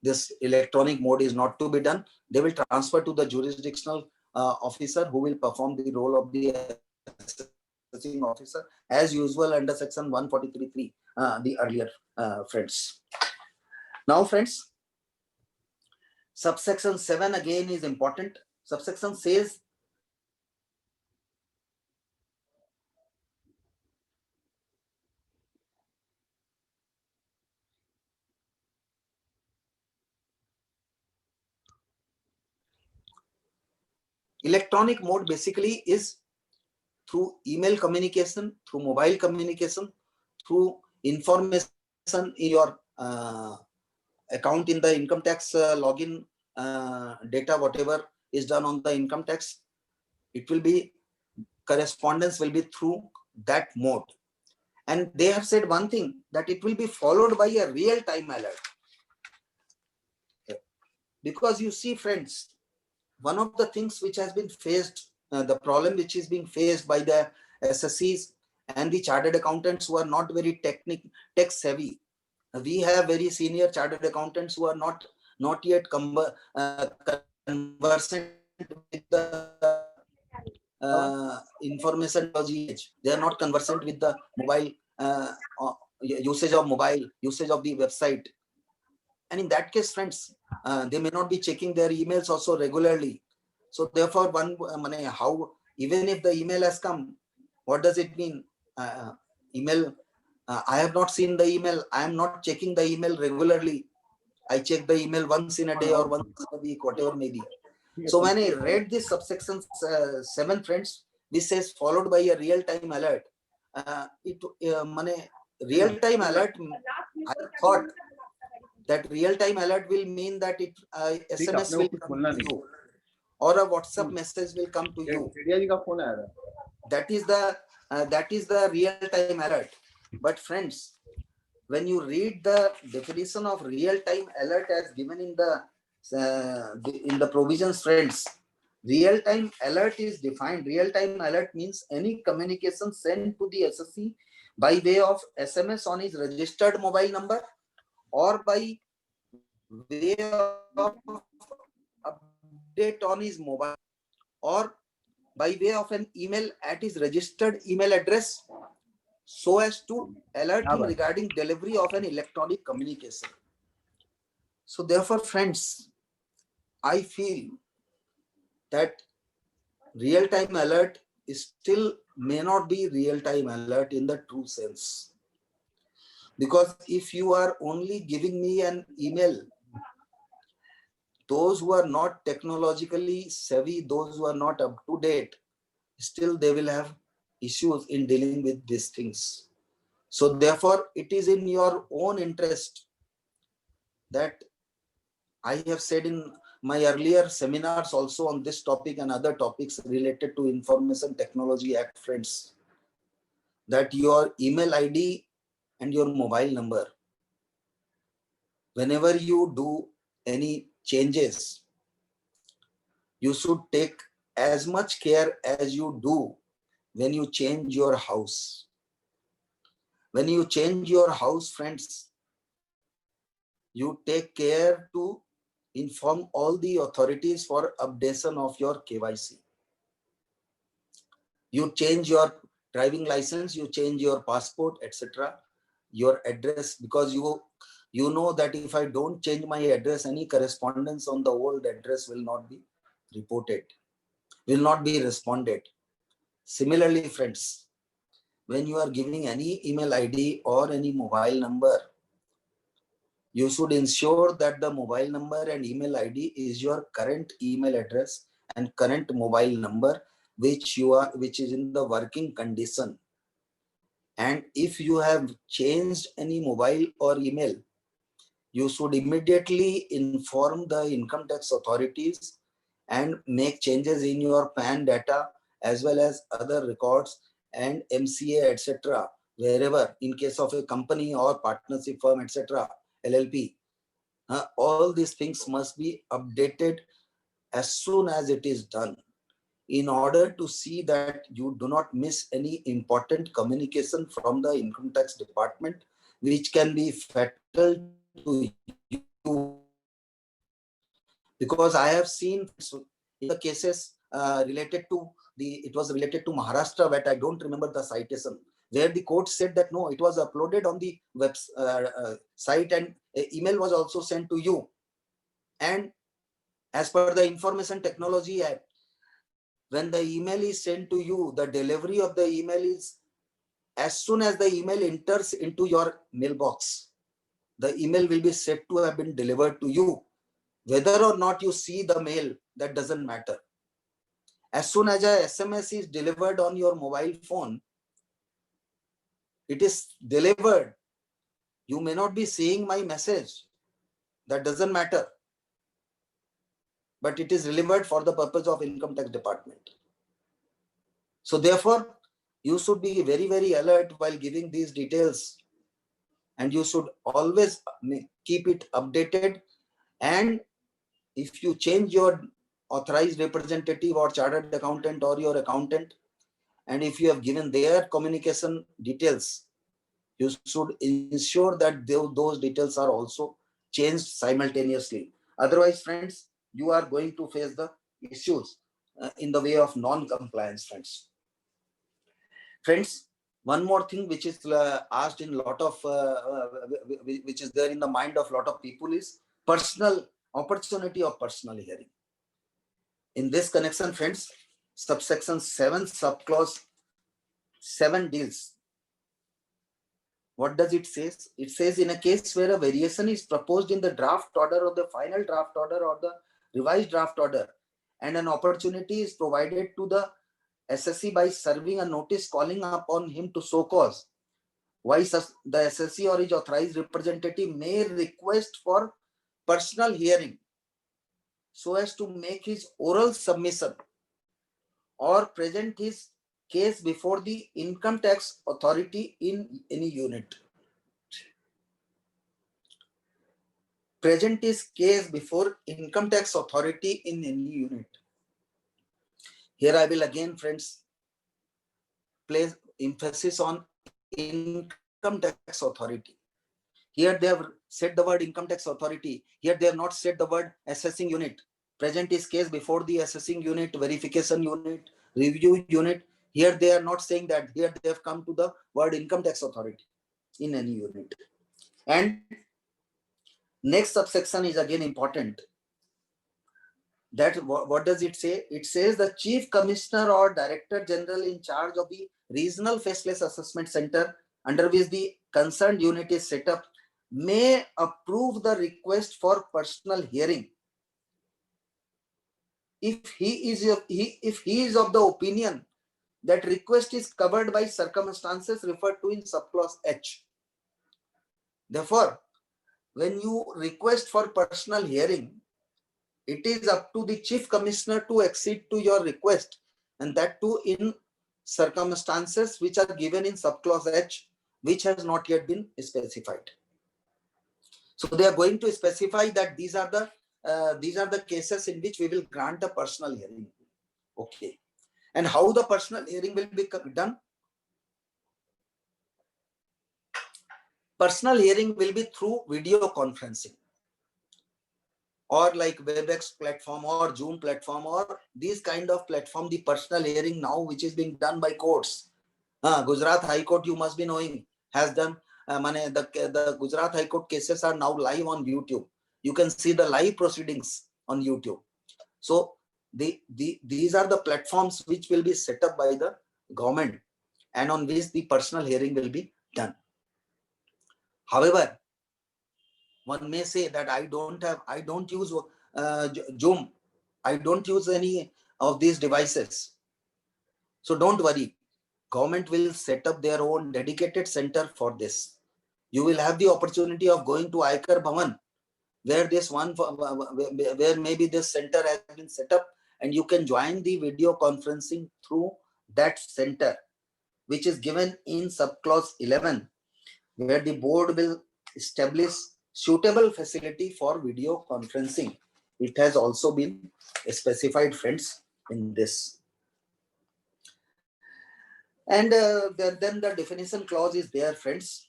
this electronic mode is not to be done. They will transfer to the jurisdictional officer who will perform the role of the assessing officer as usual under section 143.3, the earlier, friends. Now, friends, subsection 7 again is important. Subsection says electronic mode basically is through email communication, through mobile communication, through information in your account in the income tax login data, whatever is done on the income tax, it will be, correspondence will be through that mode. And they have said one thing, that it will be followed by a real-time alert. Because you see, friends, one of the things which has been faced, the problem which is being faced by the SSCs and the chartered accountants who are not very tech savvy. We have very senior chartered accountants who are not yet conversant with the information technology. They are not conversant with the mobile usage of the website. And in that case, friends, they may not be checking their emails also regularly. So therefore, how, even if the email has come, what does it mean? Email, I have not seen the email. I am not checking the email regularly. I check the email once in a day or once in a week, whatever may be. So when I read this subsection 7, friends, this says followed by a real-time alert. Real-time alert, I thought that real-time alert will mean that SMS will come to you or a WhatsApp message will come to you. That is the real-time alert. But friends, when you read the definition of real-time alert as given in the provisions, friends, real-time alert is defined. Real-time alert means any communication sent to the SSC by way of SMS on his registered mobile number or by way of update on his mobile or by way of an email at his registered email address so as to alert him regarding delivery of an electronic communication. So therefore, friends, I feel that real-time alert is still may not be real-time alert in the true sense. Because if you are only giving me an email, those who are not technologically savvy, those who are not up to date, still they will have issues in dealing with these things. So therefore, it is in your own interest that I have said in my earlier seminars also on this topic and other topics related to Information Technology Act, friends, that your email ID and your mobile number, whenever you do any changes, you should take as much care as you do when you change your house. When you change your house, friends, you take care to inform all the authorities for updation of your KYC. You change your driving license, you change your passport, etc., your address, because you know that if I don't change my address, any correspondence on the old address will not be reported, will not be responded. Similarly, friends, when you are giving any email ID or any mobile number, you should ensure that the mobile number and email ID is your current email address and current mobile number, which is in the working condition. And if you have changed any mobile or email, you should immediately inform the income tax authorities and make changes in your PAN data as well as other records and MCA, etc. Wherever, in case of a company or partnership firm, etc., LLP, all these things must be updated as soon as it is done in order to see that you do not miss any important communication from the income tax department, which can be fatal to you. Because I have seen in the cases related to it was related to Maharashtra, but I don't remember the citation, where the court said that no, it was uploaded on the web site and an email was also sent to you. And as per the Information Technology Act, when the email is sent to you, the delivery of the email is as soon as the email enters into your mailbox, the email will be said to have been delivered to you. Whether or not you see the mail, that doesn't matter. As soon as a SMS is delivered on your mobile phone, it is delivered. You may not be seeing my message. That doesn't matter. But it is delivered for the purpose of income tax department. So therefore, you should be very, very alert while giving these details. And you should always keep it updated. And if you change your authorized representative or chartered accountant or your accountant, and if you have given their communication details, you should ensure that those details are also changed simultaneously. Otherwise, friends, you are going to face the issues in the way of non-compliance, friends. Friends, one more thing which is asked in a lot of, which is there in the mind of a lot of people is personal opportunity of personal hearing. In this connection, friends, subsection 7, subclause 7 deals. What does it say? It says in a case where a variation is proposed in the draft order or the final draft order or the revised draft order, and an opportunity is provided to the SSC by serving a notice calling upon him to show cause, why the SSC or his authorized representative may request for personal hearing so as to make his oral submission or present his case before the income tax authority in any unit. Present his case before income tax authority in any unit. Here I will again, friends, place emphasis on income tax authority. Here they have said the word income tax authority. Here they have not said the word assessing unit. Present is case before the assessing unit, verification unit, review unit. Here they are not saying that. Here they have come to the word income tax authority in any unit. And next subsection is again important. That what does it say? It says the chief commissioner or director general in charge of the regional faceless assessment center under which the concerned unit is set up may approve the request for personal hearing if he is of the opinion that request is covered by circumstances referred to in subclause H. Therefore, when you request for personal hearing, it is up to the chief commissioner to accede to your request, and that too in circumstances which are given in subclause H, which has not yet been specified. So they are going to specify that these are the cases in which we will grant a personal hearing. Okay. And how the personal hearing will be done? Personal hearing will be through video conferencing, or like WebEx platform or Zoom platform or these kind of platform. The personal hearing now, which is being done by courts. Gujarat High Court, you must be knowing, has done. The Gujarat High Court cases are now live on YouTube. You can see the live proceedings on YouTube. So these are the platforms which will be set up by the government and on which the personal hearing will be done. However, one may say that I don't use Zoom. I don't use any of these devices. So don't worry. Government will set up their own dedicated center for this. You will have the opportunity of going to Aikar Bhavan, where where maybe this center has been set up, and you can join the video conferencing through that center, which is given in subclause 11, where the board will establish suitable facility for video conferencing. It has also been specified, friends, in this. And then the definition clause is there, friends.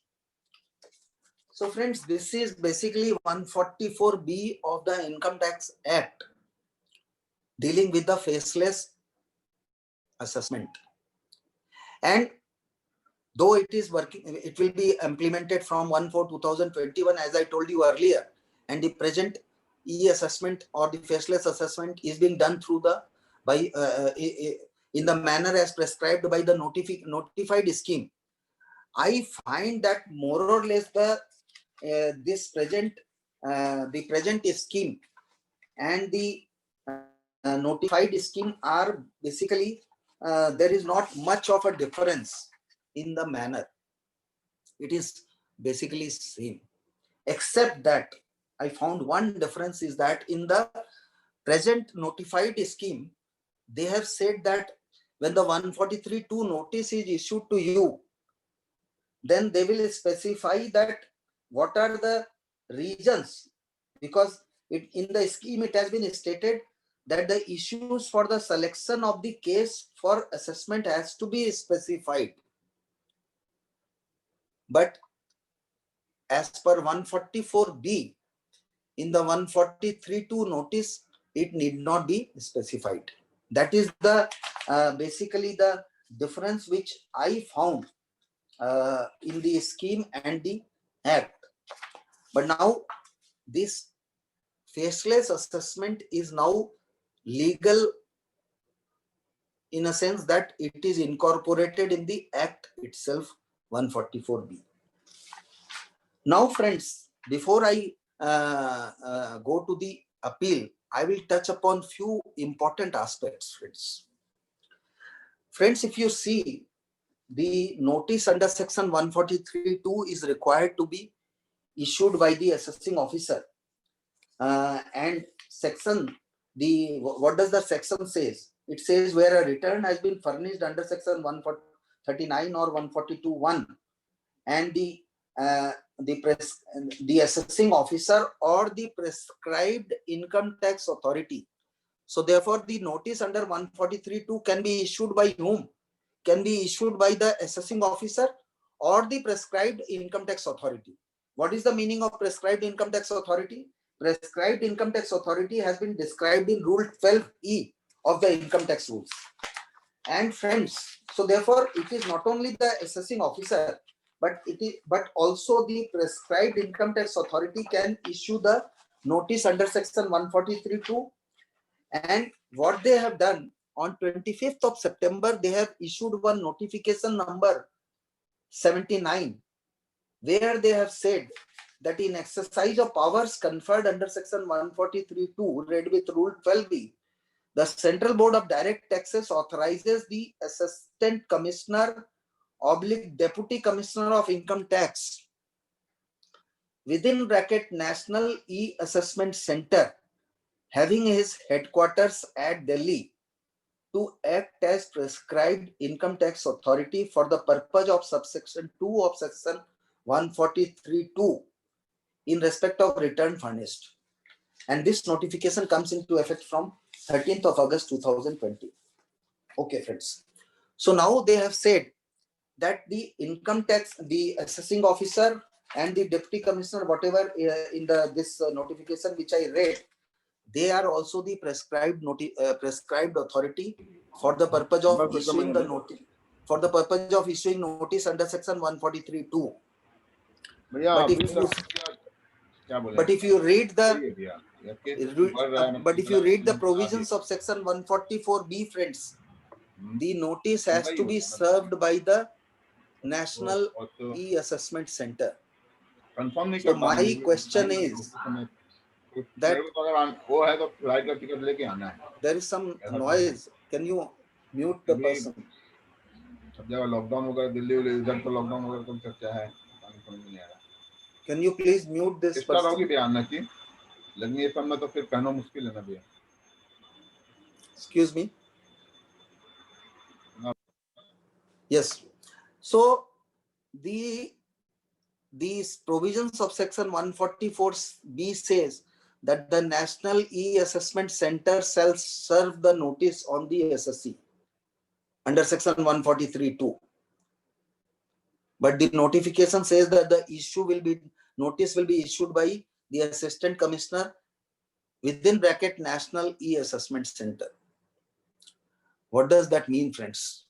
So friends, this is basically 144B of the Income Tax Act dealing with the faceless assessment. And though it is working, it will be implemented from 1/4/2021, as I told you earlier. And the present e-assessment or the faceless assessment is being done through in the manner as prescribed by the notified scheme. I find that more or less the present scheme and the notified scheme are basically there is not much of a difference in the manner. It is basically same, except that I found one difference is that in the present notified scheme, they have said that when the 143(2) notice is issued to you, then they will specify that what are the reasons, because in the scheme it has been stated that the issues for the selection of the case for assessment has to be specified. But as per 144B, in the 143(2) notice, it need not be specified. That is the basically the difference which I found in the scheme and the act. But now this faceless assessment is now legal in a sense that it is incorporated in the act itself, 144B. Now friends, before I go to the appeal, I will touch upon few important aspects, friends. Friends, if you see, the notice under section 143(2) is required to be issued by the assessing officer. And what does the section says? It says where a return has been furnished under section 139 or 142(1), and the assessing officer or the prescribed income tax authority. So therefore, the notice under 143(2) can be issued by whom? Can be issued by the assessing officer or the prescribed income tax authority. What is the meaning of prescribed income tax authority? Prescribed income tax authority has been described in Rule 12E of the income tax rules. And friends, so therefore it is not only the assessing officer, but also the prescribed income tax authority can issue the notice under section 143(2). And what they have done on 25th of September, they have issued one notification number 79, where they have said that in exercise of powers conferred under section 143(2), read with Rule 12B, the Central Board of Direct Taxes authorizes the Assistant Commissioner / Deputy Commissioner of Income Tax within bracket National E-Assessment Center having his headquarters at Delhi to act as prescribed income tax authority for the purpose of subsection 2 of section 143(2) in respect of return furnished. And this notification comes into effect from 13th of August 2020. Okay, friends. So now they have said that the income tax, the assessing officer and the deputy commissioner, whatever in this notification which I read, they are also the prescribed authority for the purpose of issuing the notice. For the purpose of issuing notice under section 143(2). But if you read the provisions of section 144B, friends, the notice has to be served by the National E-Assessment Center. So my question is that there is some noise. Can you mute the person? Can you please mute this person? Excuse me. Yes. So these provisions of section 144B says that the National E-Assessment Center shall serve the notice on the SSC under section 143(2). But the notification says that the notice will be issued by the Assistant Commissioner within bracket National E-Assessment Center. What does that mean, friends?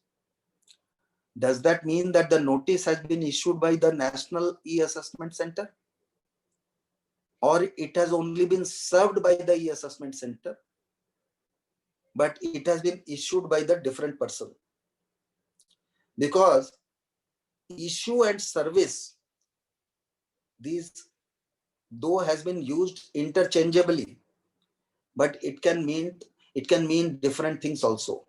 Does that mean that the notice has been issued by the National E-Assessment Center? Or it has only been served by the E-Assessment Center, but it has been issued by the different person? Because issue and service, these though has been used interchangeably, but it can mean different things also.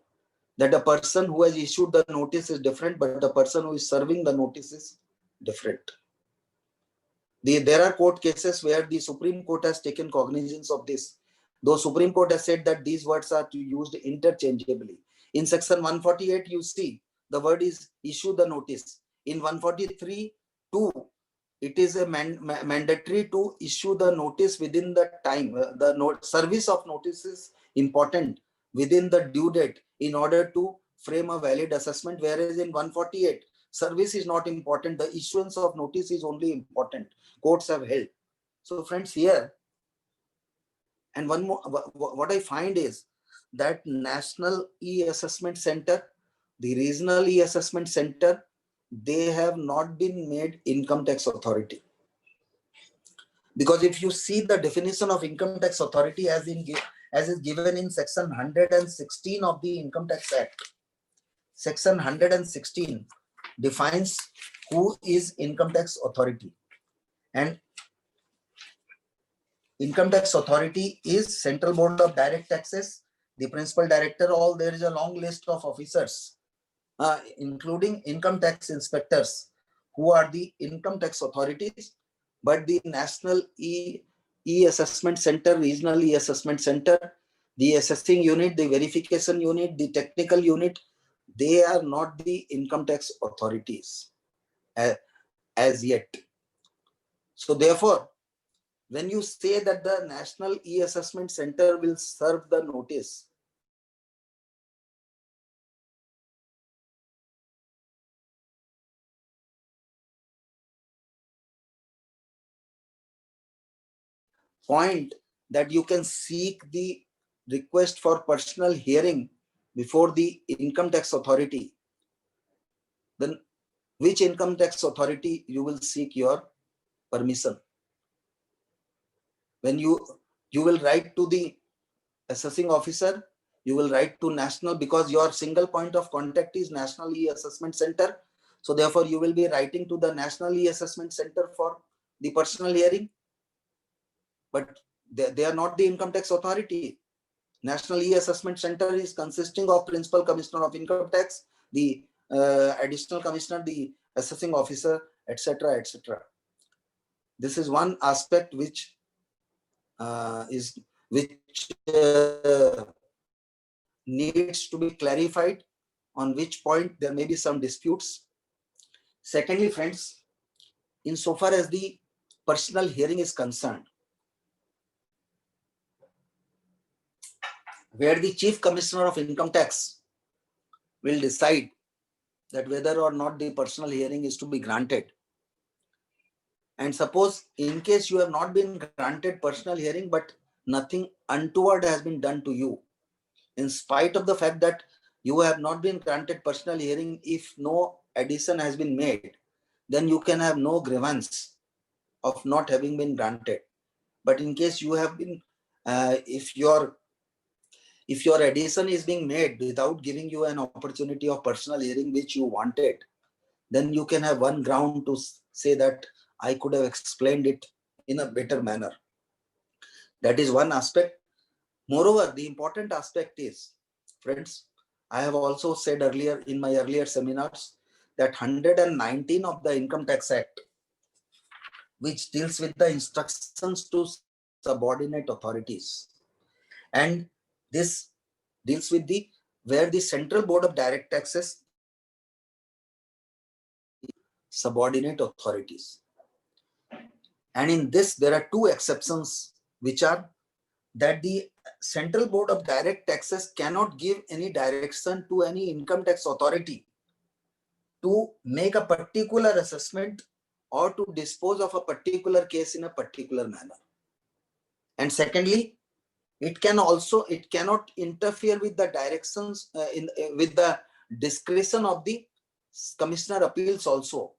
That the person who has issued the notice is different, but the person who is serving the notice is different. There are court cases where the Supreme Court has taken cognizance of this. Though Supreme Court has said that these words are used interchangeably. In section 148, you see the word is issue the notice. In 143(2), it is a mandatory to issue the notice within the time. The service of notice is important within the due date in order to frame a valid assessment, whereas in 148, service is not important. The issuance of notice is only important. Courts have held. So friends, here, and one more, what I find is that National E-Assessment Center, the Regional E-Assessment Center, they have not been made income tax authority. Because if you see the definition of income tax authority as is given in section 116 of the Income Tax Act, section 116 defines who is income tax authority. And income tax authority is Central Board of Direct Taxes, the principal director, there is a long list of officers, including income tax inspectors, who are the income tax authorities. But the National E-Assessment Center, Regional E-Assessment Center, the assessing unit, the verification unit, the technical unit, they are not the income tax authorities as yet. So therefore, when you say that the National E-Assessment Center will serve the notice, point that you can seek the request for personal hearing before the income tax authority, then which income tax authority you will seek your permission? When you will write to the assessing officer, you will write to national, because your single point of contact is National E-Assessment Center. So therefore you will be writing to the National E-Assessment Center for the personal hearing, but they are not the income tax authority. National E-Assessment Center is consisting of Principal Commissioner of Income Tax, the Additional Commissioner, the Assessing Officer, etc., etc. This is one aspect which needs to be clarified, on which point there may be some disputes. Secondly, friends, insofar as the personal hearing is concerned, where the Chief Commissioner of Income Tax will decide that whether or not the personal hearing is to be granted. And suppose in case you have not been granted personal hearing, but nothing untoward has been done to you, in spite of the fact that you have not been granted personal hearing, if no addition has been made, then you can have no grievance of not having been granted. But in case you have been, if your addition is being made without giving you an opportunity of personal hearing which you wanted, then you can have one ground to say that I could have explained it in a better manner. That is one aspect. Moreover, the important aspect is, friends, I have also said earlier in my earlier seminars that 119 of the Income Tax Act, which deals with the instructions to subordinate authorities, and this deals with the where the Central Board of Direct Taxes subordinate authorities. And in this, there are two exceptions, which are that the Central Board of Direct Taxes cannot give any direction to any income tax authority to make a particular assessment or to dispose of a particular case in a particular manner. And secondly, it cannot interfere with the directions with the discretion of the Commissioner Appeals also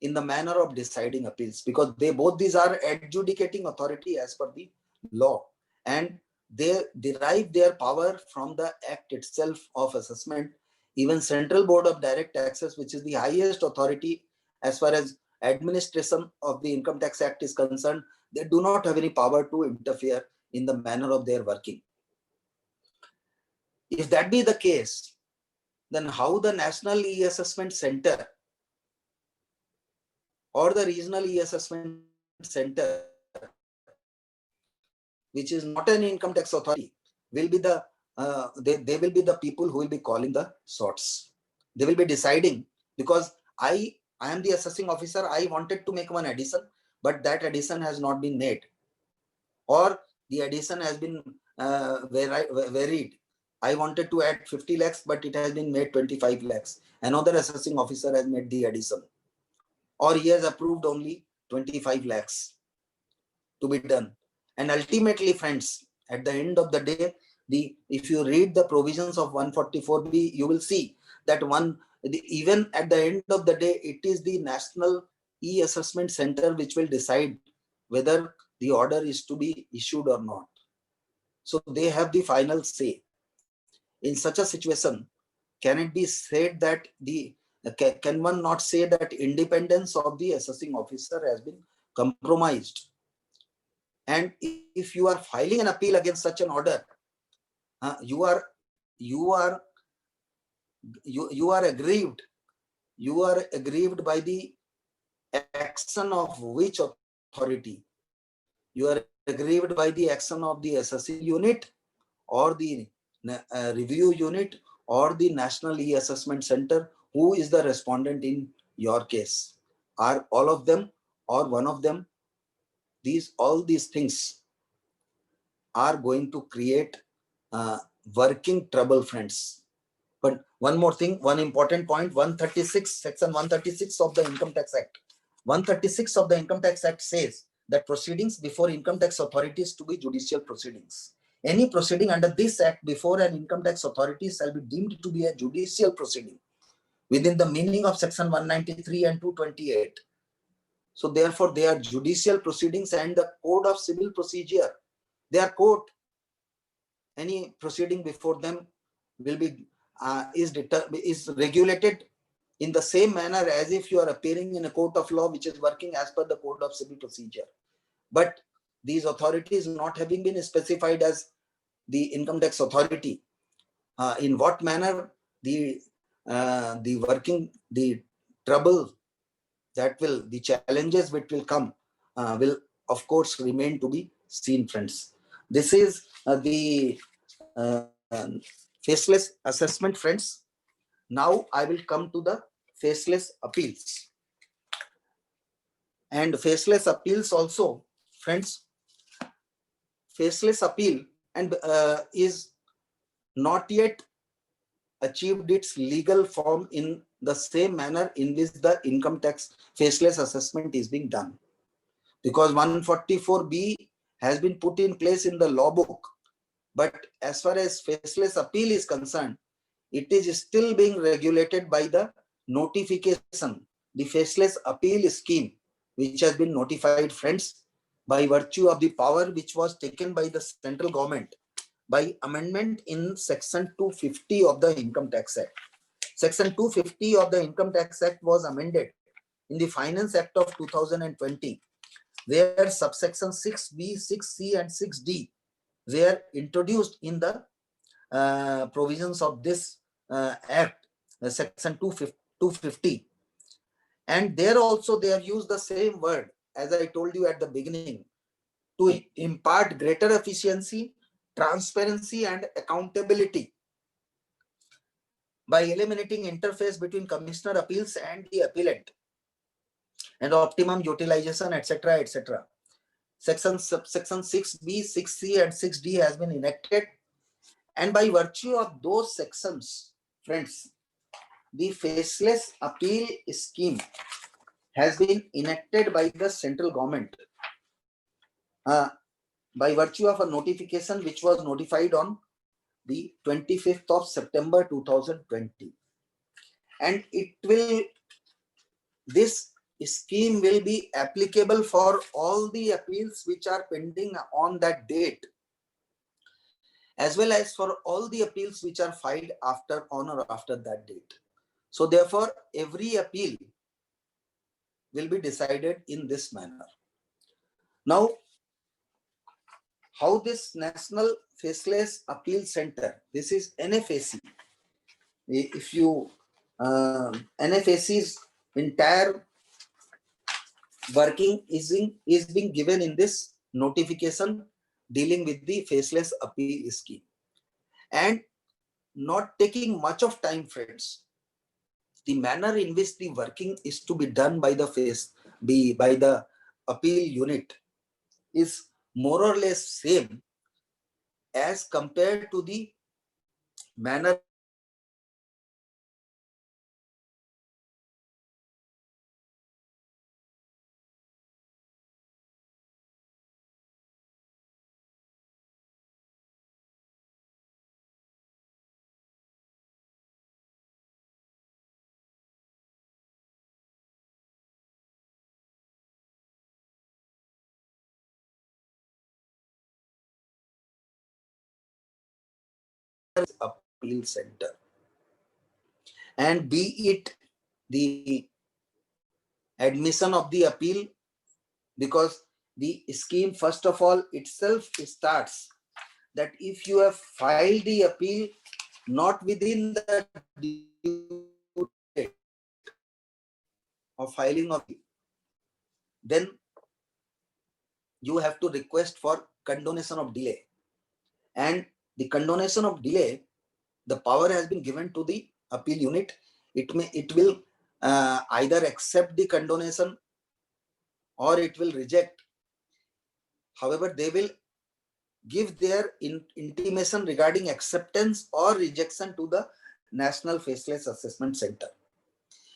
in the manner of deciding appeals, because both these are adjudicating authority as per the law, and they derive their power from the act itself of assessment. Even Central Board of Direct Taxes, which is the highest authority as far as administration of the Income Tax Act is concerned, they do not have any power to interfere in the manner of their working. If that be the case, then how the National E-Assessment Center or the Regional E-Assessment Center, which is not an income tax authority, will be the they will be the people who will be calling the shots. They will be deciding, because I am the assessing officer. I wanted to make one addition, but that addition has not been made, or the addition has been varied. I wanted to add 50 lakhs, but it has been made 25 lakhs. Another assessing officer has made the addition, or he has approved only 25 lakhs to be done. And ultimately, friends, at the end of the day, if you read the provisions of 144B, you will see that even at the end of the day, it is the National E-Assessment Center which will decide whether the order is to be issued or not. So they have the final say. In such a situation, can it be said that can one not say that independence of the assessing officer has been compromised? And if you are filing an appeal against such an order, you are aggrieved. You are aggrieved by the action of which authority? You are aggrieved by the action of the assessing unit, or the review unit, or the National E-Assessment Center. Who is the respondent in your case? Are all of them or one of them? All these things are going to create working trouble, friends. But one more thing, one important point, 136, section 136 of the Income Tax Act. 136 of the Income Tax Act says that proceedings before income tax authorities to be judicial proceedings. Any proceeding under this act before an income tax authority shall be deemed to be a judicial proceeding within the meaning of section 193 and 228. So therefore they are judicial proceedings, and the code of civil procedure, they are court. Any proceeding before them will be is regulated in the same manner as if you are appearing in a court of law which is working as per the code of civil procedure. But these authorities not having been specified as the income tax authority, in what manner the trouble that will, the challenges which will come will of course remain to be seen, friends. This is the faceless assessment, friends. Now I will come to the faceless appeals. And faceless appeals also, friends, faceless appeal and is not yet achieved its legal form in the same manner in which the income tax faceless assessment is being done. Because 144B has been put in place in the law book, but as far as faceless appeal is concerned, it is still being regulated by the notification, the faceless appeal scheme, which has been notified, friends, by virtue of the power which was taken by the central government by amendment in section 250 of the Income Tax Act. Section 250 of the Income Tax Act was amended in the Finance Act of 2020, where subsection 6B, 6C and 6D were introduced in the provisions of this act, section 250. And there also they have used the same word as I told you at the beginning, to impart greater efficiency, transparency and accountability by eliminating interface between commissioner appeals and the appellant, and optimum utilization, etc., etc. Section 6B, 6C and 6D has been enacted, and by virtue of those sections, friends, the faceless appeal scheme has been enacted by the central government by virtue of a notification which was notified on the 25th of September 2020. And this scheme will be applicable for all the appeals which are pending on that date, as well as for all the appeals which are filed on or after that date. So therefore, every appeal will be decided in this manner. Now, how this National Faceless Appeal Center, this is NFAC. If you, NFAC's entire working is being given in this notification dealing with the faceless appeal scheme. And not taking much of time, friends, the manner in which the working is to be done by the appeal unit is more or less same as compared to the manner appeal center, and be it the admission of the appeal, because the scheme first of all itself starts that if you have filed the appeal not within the due date of filing of it, then you have to request for condonation of delay. And the condonation of delay, the power has been given to the appeal unit. It will either accept the condonation or it will reject. However, they will give their intimation regarding acceptance or rejection to the National Faceless Assessment Center.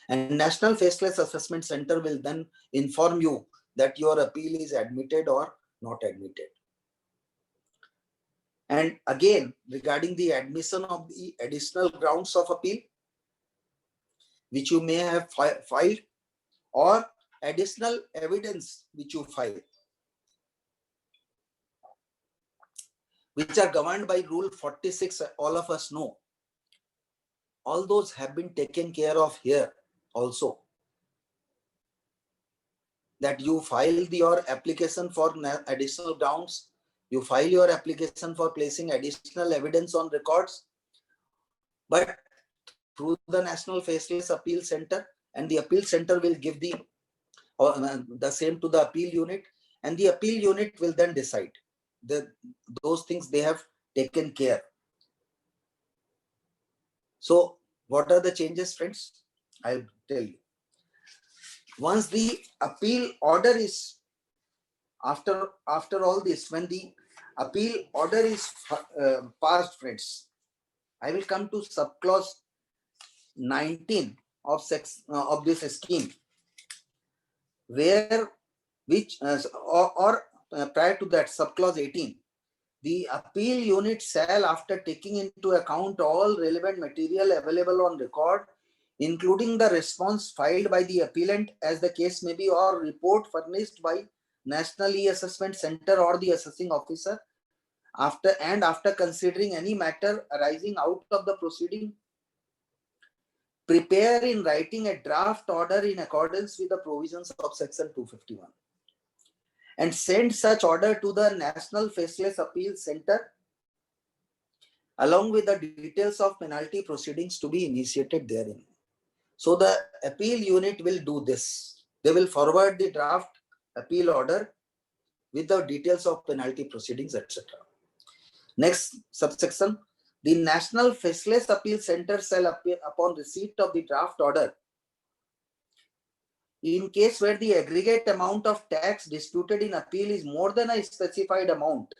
And National Faceless Assessment Center will then inform you that your appeal is admitted or not admitted. And again, regarding the admission of the additional grounds of appeal, which you may have filed, or additional evidence which you file, which are governed by Rule 46, all of us know. All those have been taken care of here also. That you file your application for additional grounds, you file your application for placing additional evidence on records, but through the National Faceless Appeal Center, and the Appeal Center will give the same to the appeal unit, and the appeal unit will then decide. Those things they have taken care. So what are the changes, friends? I'll tell you. Once the appeal order is, after all this, when the appeal order is passed, friends, I will come to subclause 19 of this scheme, where prior to that, subclause 18, the appeal unit shall, after taking into account all relevant material available on record, including the response filed by the appellant as the case may be, or report furnished by National E-Assessment Center or the assessing officer, after considering any matter arising out of the proceeding, prepare in writing a draft order in accordance with the provisions of section 251 and send such order to the National Faceless Appeal Center along with the details of penalty proceedings to be initiated therein. So the appeal unit will do this. They will forward the draft appeal order with the details of penalty proceedings, etc. Next subsection, the National Faceless Appeal Center shall appear upon receipt of the draft order. In case where the aggregate amount of tax disputed in appeal is more than a specified amount,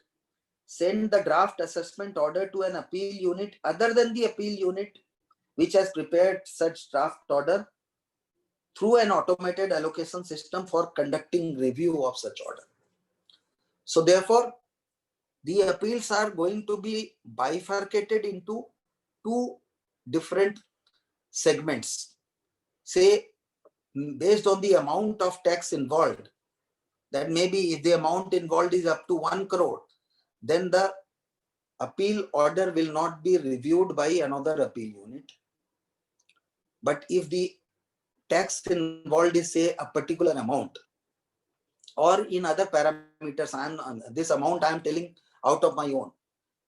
send the draft assessment order to an appeal unit other than the appeal unit which has prepared such draft order through an automated allocation system for conducting review of such order. So therefore, the appeals are going to be bifurcated into two different segments. Say, based on the amount of tax involved, that maybe if the amount involved is up to 1 crore, then the appeal order will not be reviewed by another appeal unit. But if the tax involved is, say, a particular amount, or in other parameters, this amount I am telling out of my own,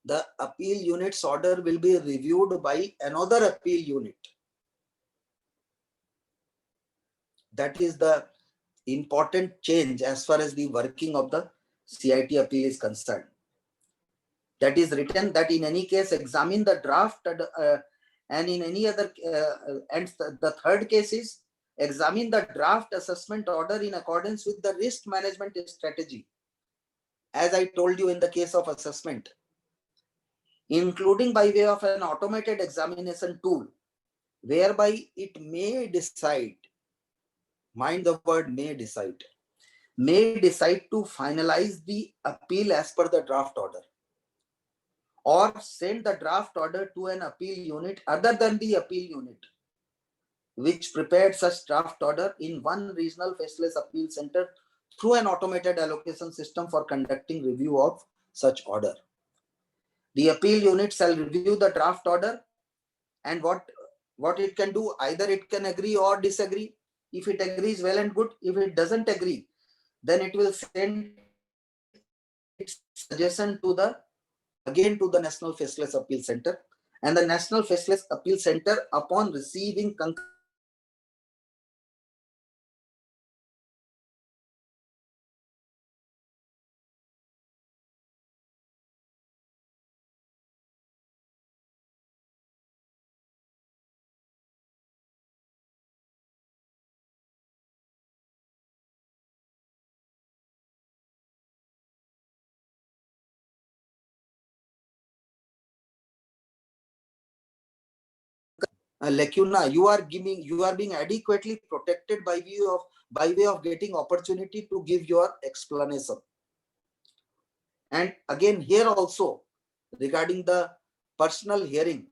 the appeal unit's order will be reviewed by another appeal unit. That is the important change as far as the working of the CIT appeal is concerned. That is written that in any case examine the draft and in any other and the third case is examine the draft assessment order in accordance with the risk management strategy, as I told you in the case of assessment, including by way of an automated examination tool, whereby it may decide, mind the word may decide to finalize the appeal as per the draft order, or send the draft order to an appeal unit other than the appeal unit which prepared such draft order in one regional faceless appeal center through an automated allocation system for conducting review of such order. The appeal unit shall review the draft order, and what it can do, either it can agree or disagree. If it agrees, well and good. If it doesn't agree, then it will send its suggestion to the National Faceless Appeal Center, and the National Faceless Appeal Center, upon receiving lacuna, you are being adequately protected by way of getting opportunity to give your explanation. And again, here also, regarding the personal hearing,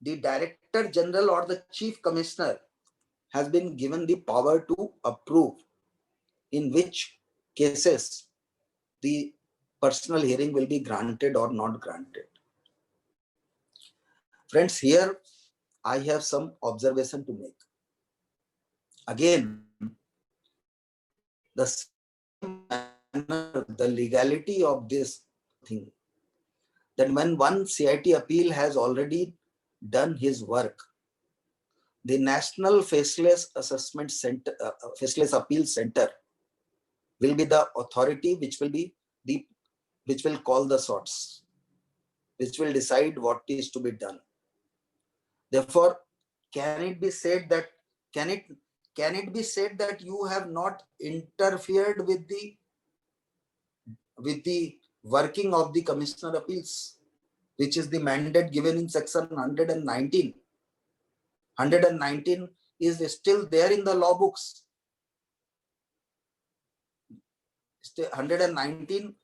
the Director General or the Chief Commissioner has been given the power to approve in which cases the personal hearing will be granted or not granted. Friends, here I have some observation to make. Again, the legality of this thing, that when one CIT appeal has already done his work, the National Faceless Assessment Center, Faceless Appeal Center will be the authority which will call the shots, which will decide what is to be done. Therefore, can it be said that you have not interfered with the working of the Commissioner Appeals, which is the mandate given in section 119. 119 is still there in the law books. 119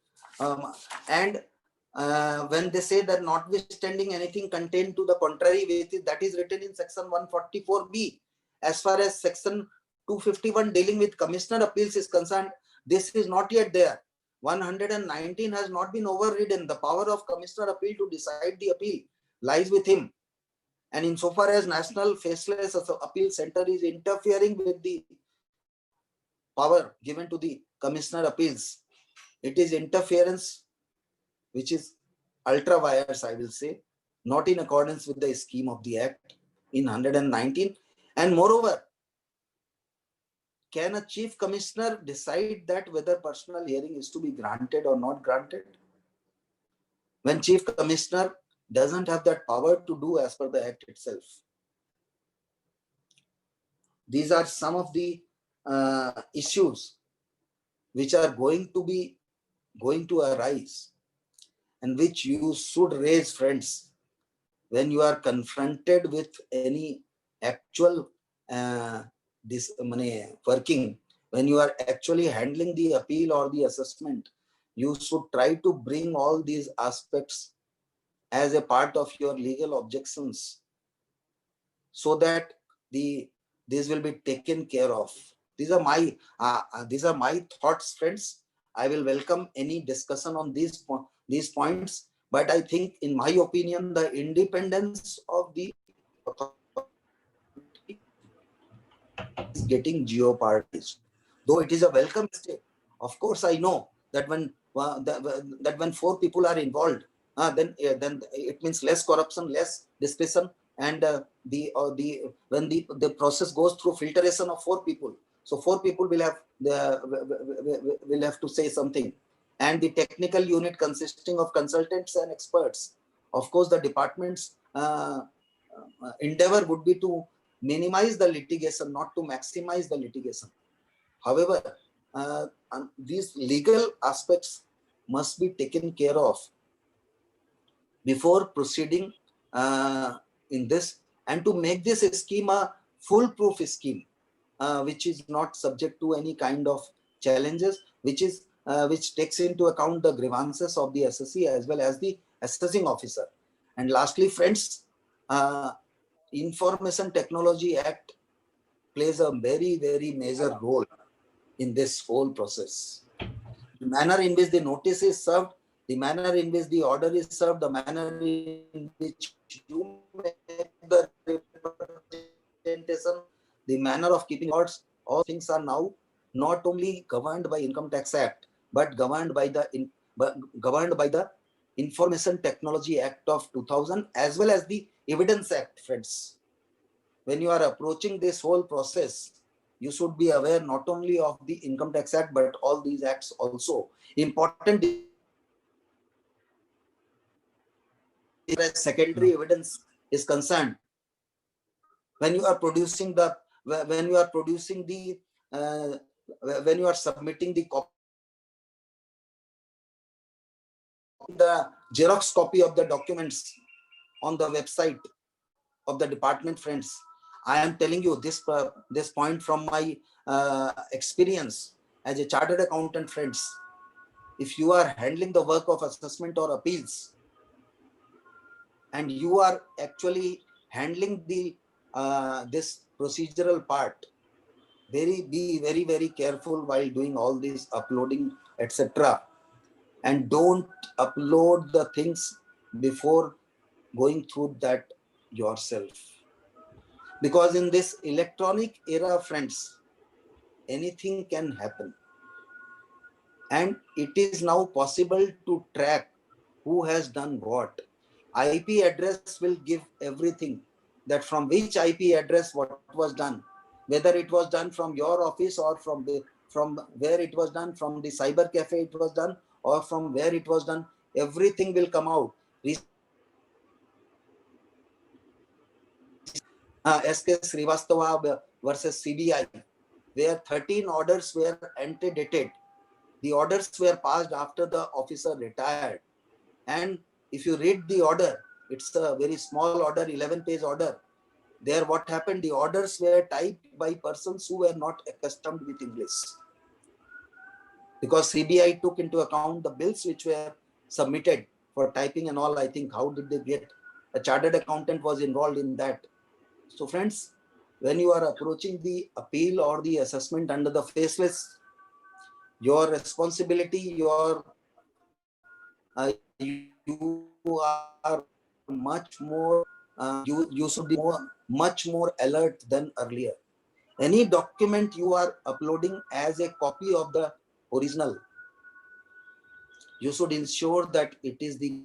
and when they say that notwithstanding anything contained to the contrary, that is written in section 144B. As far as section 251 dealing with Commissioner Appeals is concerned, this is not yet there. 119 has not been overridden. The power of Commissioner Appeal to decide the appeal lies with him. And insofar as National Faceless Appeal Center is interfering with the power given to the Commissioner Appeals, it is interference which is ultra vires, I will say, not in accordance with the scheme of the Act in 119. And moreover, can a Chief Commissioner decide that whether personal hearing is to be granted or not granted? When Chief Commissioner doesn't have that power to do as per the Act itself. These are some of the issues which are going to arise, and which you should raise, friends, when you are confronted with any actual working, when you are actually handling the appeal or the assessment. You should try to bring all these aspects as a part of your legal objections, so that this will be taken care of. These are my thoughts, friends. I will welcome any discussion on these points, but I think, in my opinion, the independence of the authority is getting jeopardized. Though it is a welcome step. Of course, I know that when 4 people are involved, then it means less corruption, less discretion, and when the process goes through filtration of 4 people, so 4 people will have to say something, and the technical unit consisting of consultants and experts. Of course, the department's endeavor would be to minimize the litigation, not to maximize the litigation. However, these legal aspects must be taken care of before proceeding in this, and to make this scheme a foolproof scheme, which is not subject to any kind of challenges, which takes into account the grievances of the assessee as well as the assessing officer. And lastly, friends, Information Technology Act plays a very, very major role in this whole process. The manner in which the notice is served, the manner in which the order is served, the manner in which you make the representation, the manner of keeping records, all things are now not only governed by Income Tax Act, but governed by the Information Technology Act of 2000, as well as the Evidence Act, friends. When you are approaching this whole process, you should be aware not only of the Income Tax Act, but all these acts also. Important as secondary evidence is concerned. When you are submitting the Xerox copy of the documents on the website, of the department, friends. I am telling you this point from my experience as a chartered accountant, friends. If you are handling the work of assessment or appeals, and you are actually handling the this procedural part, be very careful while doing all this uploading, etc. And don't upload the things before going through that yourself. Because in this electronic era, friends, anything can happen. And it is now possible to track who has done what. IP address will give everything, that from which IP address what was done, whether it was done from your office or from where it was done, from the cyber cafe it was done, or from where it was done, everything will come out. SK Srivastava versus CBI, where 13 orders were antedated. The orders were passed after the officer retired. And if you read the order, it's a very small order, 11-page order. There what happened, the orders were typed by persons who were not accustomed with English. Because CBI took into account the bills which were submitted for typing and all. I think, how did they get? A chartered accountant was involved in that. So friends, when you are approaching the appeal or the assessment under the faceless, your responsibility, you are much more, you should be much more alert than earlier. Any document you are uploading as a copy of the original, you should ensure that it is the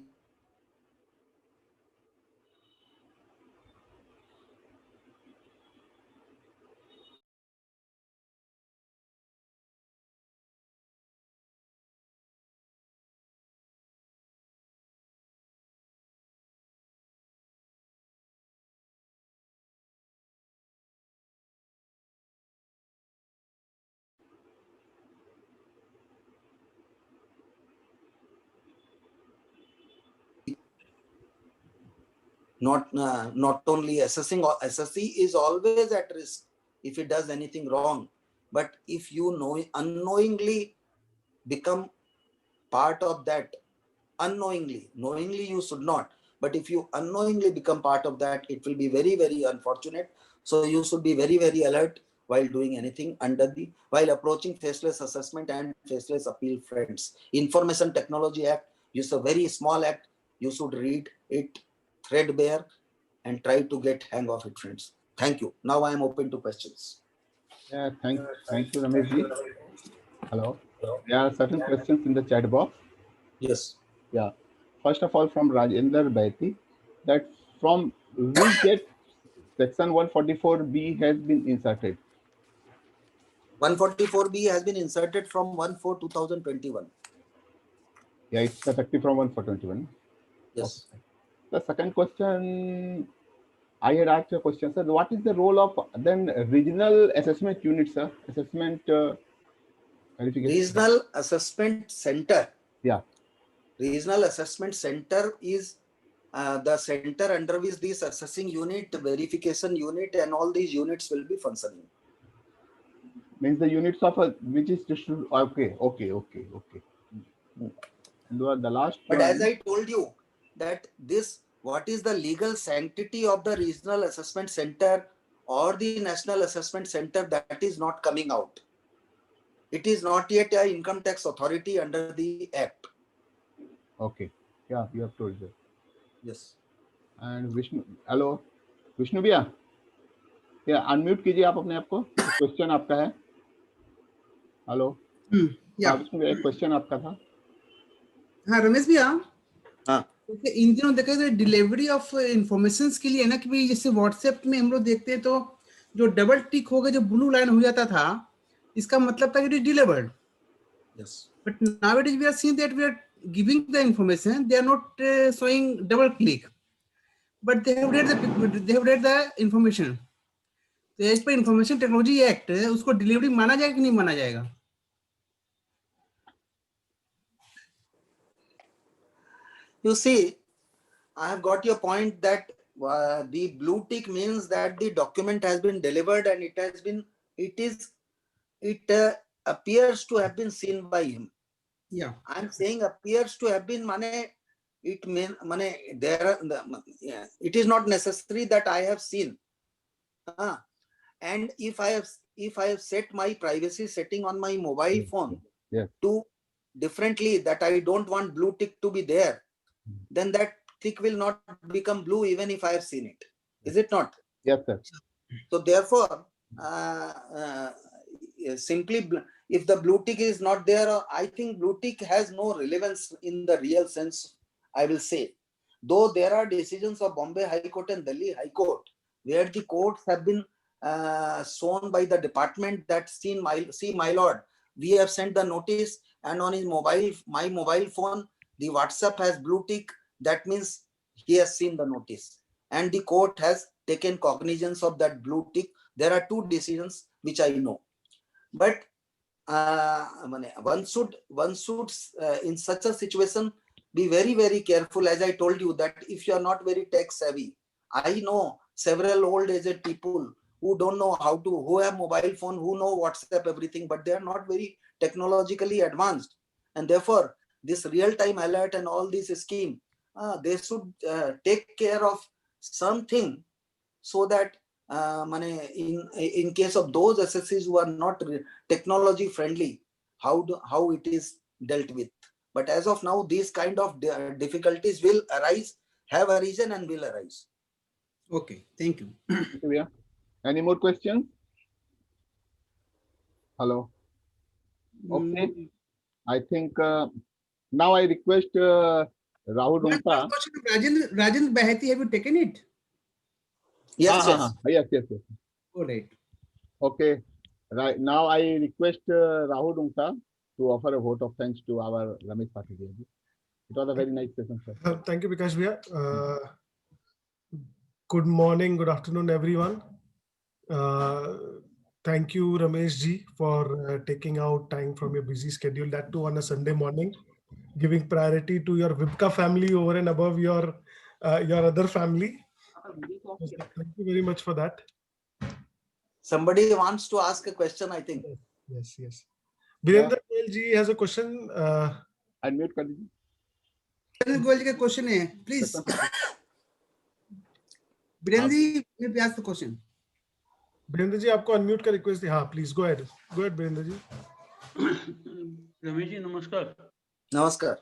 not only assessing, or assessee is always at risk if it does anything wrong. But if you unknowingly become part of that, knowingly you should not, but if you unknowingly become part of that, it will be very unfortunate. So you should be very alert while doing anything while approaching faceless assessment and faceless appeal, friends. Information Technology Act is a very small act. You should read it threadbare and try to get hang of it, friends. Thank you. Now I am open to questions. Yeah, thank you, Ramesh ji. Hello. There are certain questions in the chat box. Yes. Yeah. First of all, from Rajendra Baiti, that from which date section 144B has been inserted? 144B has been inserted from 1/4/2021. Yeah, it's effective from 1/4/2021. Yes. Okay. The second question, I had asked a question, sir. What is the role of then regional assessment units, sir? Assessment verification. Regional Assessment Center. Yeah. Regional Assessment Center is the center under which this assessing unit, verification unit, and all these units will be functioning. Means the units of which is distributed. Okay. And the last But one, as I told you that what is the legal sanctity of the Regional Assessment Center or the National Assessment Center, that is not coming out. It is not yet an income tax authority under the Act. okay. Yeah, you have told that. Yes. And Vishnu, hello, Vishnu भैया, या unmute कीजिए आप अपने आप को, question आपका है. Hello. या विष्णु भैया, एक क्वेश्चन आपका था. हाँ रमेश भैया, हाँ, इन दिनों देखा जाए डिलीवरी ऑफ इंफॉर्मेशन के लिए ना, कि भाई जैसे व्हाट्सएप में हम लोग देखते हैं तो जो डबल टिक हो गया, जो ब्लू लाइन हो जाता था, इसका मतलब था it is delivered. yes. But nowadays we are seeing that we are giving the information, they are not showing double click, but they have read the information. तो as per information technology act उसको delivery माना जाएगा कि नहीं माना जाएगा? You see, I have got your point that the blue tick means that the document has been delivered and it appears to have been seen by him. Yeah. I'm saying appears to have been, it is not necessary that I have seen. And if I have set my privacy setting on my mobile phone to differently, that I don't want blue tick to be there, then that tick will not become blue even if I have seen it. Is it not? Yes, sir. So therefore, simply if the blue tick is not there, I think blue tick has no relevance in the real sense, I will say. Though there are decisions of Bombay High Court and Delhi High Court where the courts have been shown by the department that see my lord, we have sent the notice, and on his my mobile phone, the WhatsApp has blue tick. That means he has seen the notice, and the court has taken cognizance of that blue tick. There are two decisions which I know, but one should in such a situation be very, very careful. As I told you, that if you are not very tech savvy, I know several old aged people who don't know who have mobile phone, who know WhatsApp, everything, but they are not very technologically advanced. And therefore, this real-time alert and all this scheme, they should take care of something so that in case of those SSCs who are not technology friendly, how it is dealt with. But as of now, these kind of difficulties will arise, have arisen, and will arise. Okay, thank you. Yeah. Any more questions? Hello. Okay. I think now I request Rahul One Rungta. question of Rajendra Baheti, have you taken it? Yes, Yes. All right. Okay. Right now I request Rahul Rungta to offer a vote of thanks to our Ramesh Patil. It was a very nice session, sir. Thank you, Bikash Bhaiya. Good morning, good afternoon, everyone. Thank you, Ramesh ji, for taking out time from your busy schedule, that too on a Sunday morning, giving priority to your Vipka family over and above your other family. Thank you very much for that. Somebody wants to ask a question, I think. Yes. Birendra Goyal ji has a question. Unmute kar dijiye. Birendra Goyal ji ka question hai, please. Birendra ji, may I ask the question? Birendra ji, आपको unmute का request है. हाँ, please go ahead. Go ahead, Birendra ji. Ramesh ji नमस्कार. नमस्कार.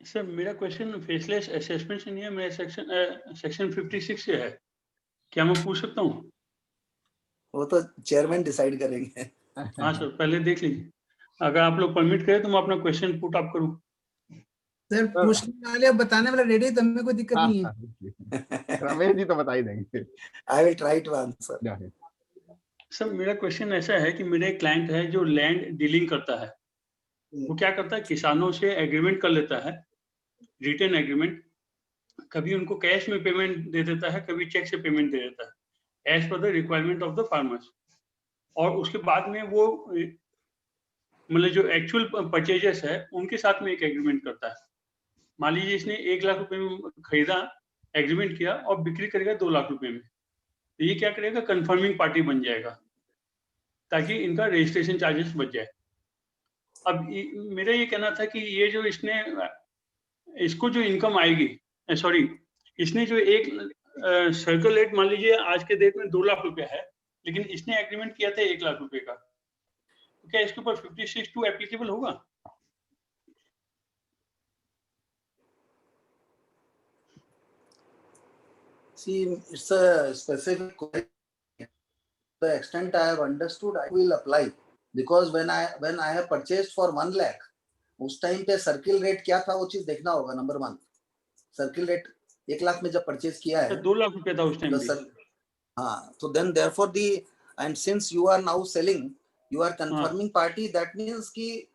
Sir मेरा question faceless assessment से नहीं है, मेरा सेक्शन 56 से है. क्या मैं पूछ सकता हूँ? वो तो चेयरमैन डिसाइड करेंगे. हाँ सर, पहले देख लीजिए. अगर आप लोग परमिट करें तो मैं अपना क्वेश्चन पुट अप करूँ. सर पूछने वाले बताने वाला रेडी है, तो हमें कोई दिक्कत नहीं है. रमेश जी तो बता ही देंगे. I will try to answer. Sir मेरा क्वेश्चन ऐसा है कि मेरे क्लाइंट है जो लैंड डीलिंग करता है, वो क्या करता है, किसानों से एग्रीमेंट कर लेता है, रिटर्न एग्रीमेंट. कभी उनको कैश में पेमेंट दे देता है, कभी चेक से पेमेंट दे देता है, as per the requirement of the farmers. और उसके बाद में वो मतलब जो एक्चुअल परचेजर्स है उनके साथ में एक एग्रीमेंट करता है. मान लीजिए इसने 1 लाख रुपए में खरीदा, एग्रीमेंट किया और बिक्री करेगा 2 लाख रुपए में, तो ये क्या करेगा, कंफर्मिंग पार्टी बन जाएगा ताकि इनका रजिस्ट्रेशन चार्जेस बच जाए. अब मेरा ये कहना था कि ये जो इसको जो इनकम आएगी, सॉरी, इसने जो एक सर्कल रेट मान लीजिए आज के डेट में 2 लाख रुपया है, लेकिन इसने एग्रीमेंट किया था 1 लाख रुपए का, तो क्या इसके ऊपर 56(2) एप्लीकेबल होगा? See, it's a specific question. The extent I have understood, I will apply, because when I have purchased for 1 lakh, उस टाइम पे सर्किल रेट क्या था वो चीज देखना होगा. नंबर 1, सर्किल रेट 1 लाख में जब परचेज किया है 2 लाख रुपया था उस टाइम पे. हाँ, so then therefore and since you are now selling, you are confirming party. That means कि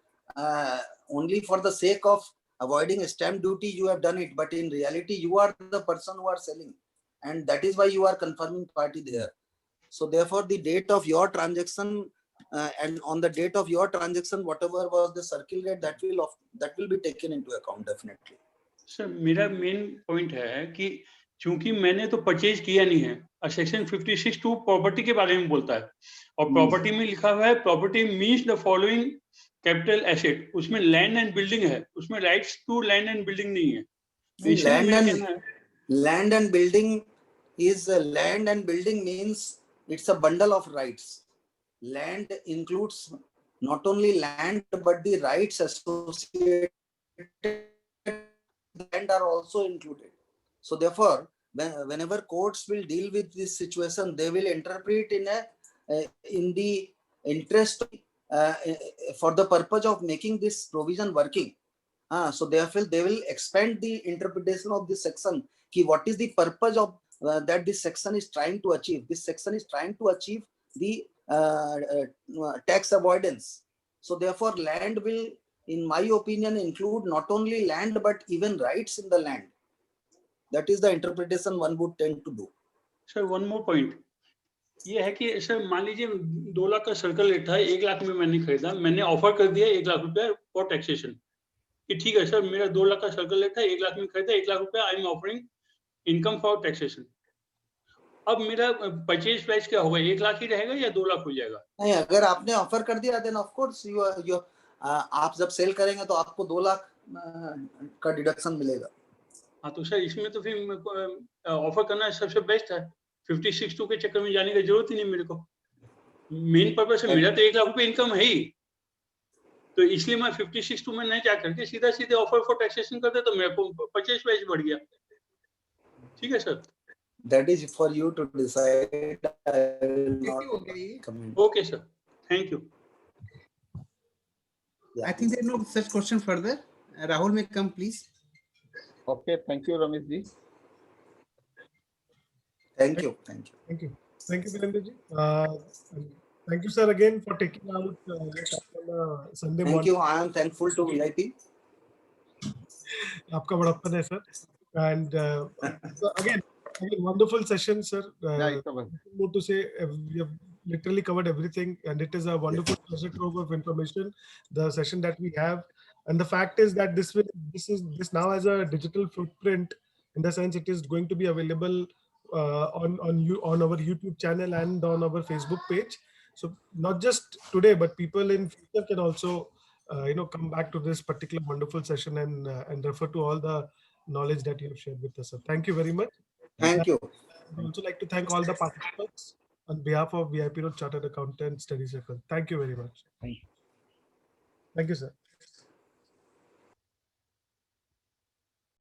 only for the sake of avoiding stamp duty you have done it, but in reality you are the person who are selling, and that is why you are confirming party there. So therefore the date of your transaction and on the date of your transaction whatever was the circle rate, that will be taken into account definitely. Sir मेरा main point है कि क्योंकि मैंने तो purchase किया नहीं है। Section 56(2) property के बारे में बोलता है, और प्रॉपर्टी में लिखा हुआ है property means the following capital asset. उसमें लैंड एंड बिल्डिंग है, उसमें rights to land and building नहीं है। तो इसलिए Land मेरा and कहना है, land and building is land and building means it's a bundle of rights. Land includes not only land but the rights associated with land are also included. So therefore, whenever courts will deal with this situation, they will interpret in the interest for the purpose of making this provision working. So therefore they will expand the interpretation of this section. What is the purpose of that this section is trying to achieve? This section is trying to achieve the tax avoidance. So therefore land will, in my opinion, include not only land but even rights in the land. That is the interpretation one would tend to do. Sir one more point ये है कि sir मान लीजिए 2 लाख का circle rate था, 1 लाख में मैंने खरीदा, मैंने ऑफर कर दिया 1 लाख रुपया फॉर टैक्सेशन कि ठीक है सर मेरा 2 लाख का सर्कल रेट था, 1 लाख में खरीदा, 1 लाख रुपया I am offering income for taxation. अब मेरा परचेज प्राइस क्या होगा, 1 लाख ही रहेगा या 2 लाख हो जाएगा? नहीं, अगर आपने ऑफर कर दिया देन ऑफ कोर्स यू आप जब सेल करेंगे तो आपको 2 लाख का डिडक्शन मिलेगा। हाँ तो सर इसमें तो फिर ऑफर करना सबसे बेस्ट है, 56(2) के चक्कर में जाने की जरूरत ही नहीं मेरे को। मेन पर्पस है मेरा तो 1 लाख रुपए इनकम है ही, तो इसलिए मैं 56(2) में नहीं जा करके सीधा सीधे ऑफर फॉर टैक्सेशन कर दे तो मेरे को परचेज प्राइस बढ़ गया। ठीक है sir, That is for you to decide. I will not comment. Okay sir, thank you. Yeah. I think there are no such question further. Rahul may come, please. Okay, thank you, Ramesh ji. Thank you. Thank you. Thank you. Thank you, Virendra ji. Thank you, sir, again for taking out your time on a Sunday Thank morning. you. I am thankful to VIP. आपका बड़प्पन है sir. And again, wonderful session, sir. Yeah, it's over. More to say, we have literally covered everything, and it is a wonderful treasure trove of information. The session that we have, and the fact is that this now has a digital footprint, in the sense it is going to be available on our YouTube channel and on our Facebook page. So not just today, but people in future can also come back to this particular wonderful session and refer to all the knowledge that you have shared with us, sir. Thank you very much. Thank you. I'd also like to thank all the participants on behalf of VIP Road Chartered Accountant Study Circle. Thank you very much. Thank you. Thank you, sir.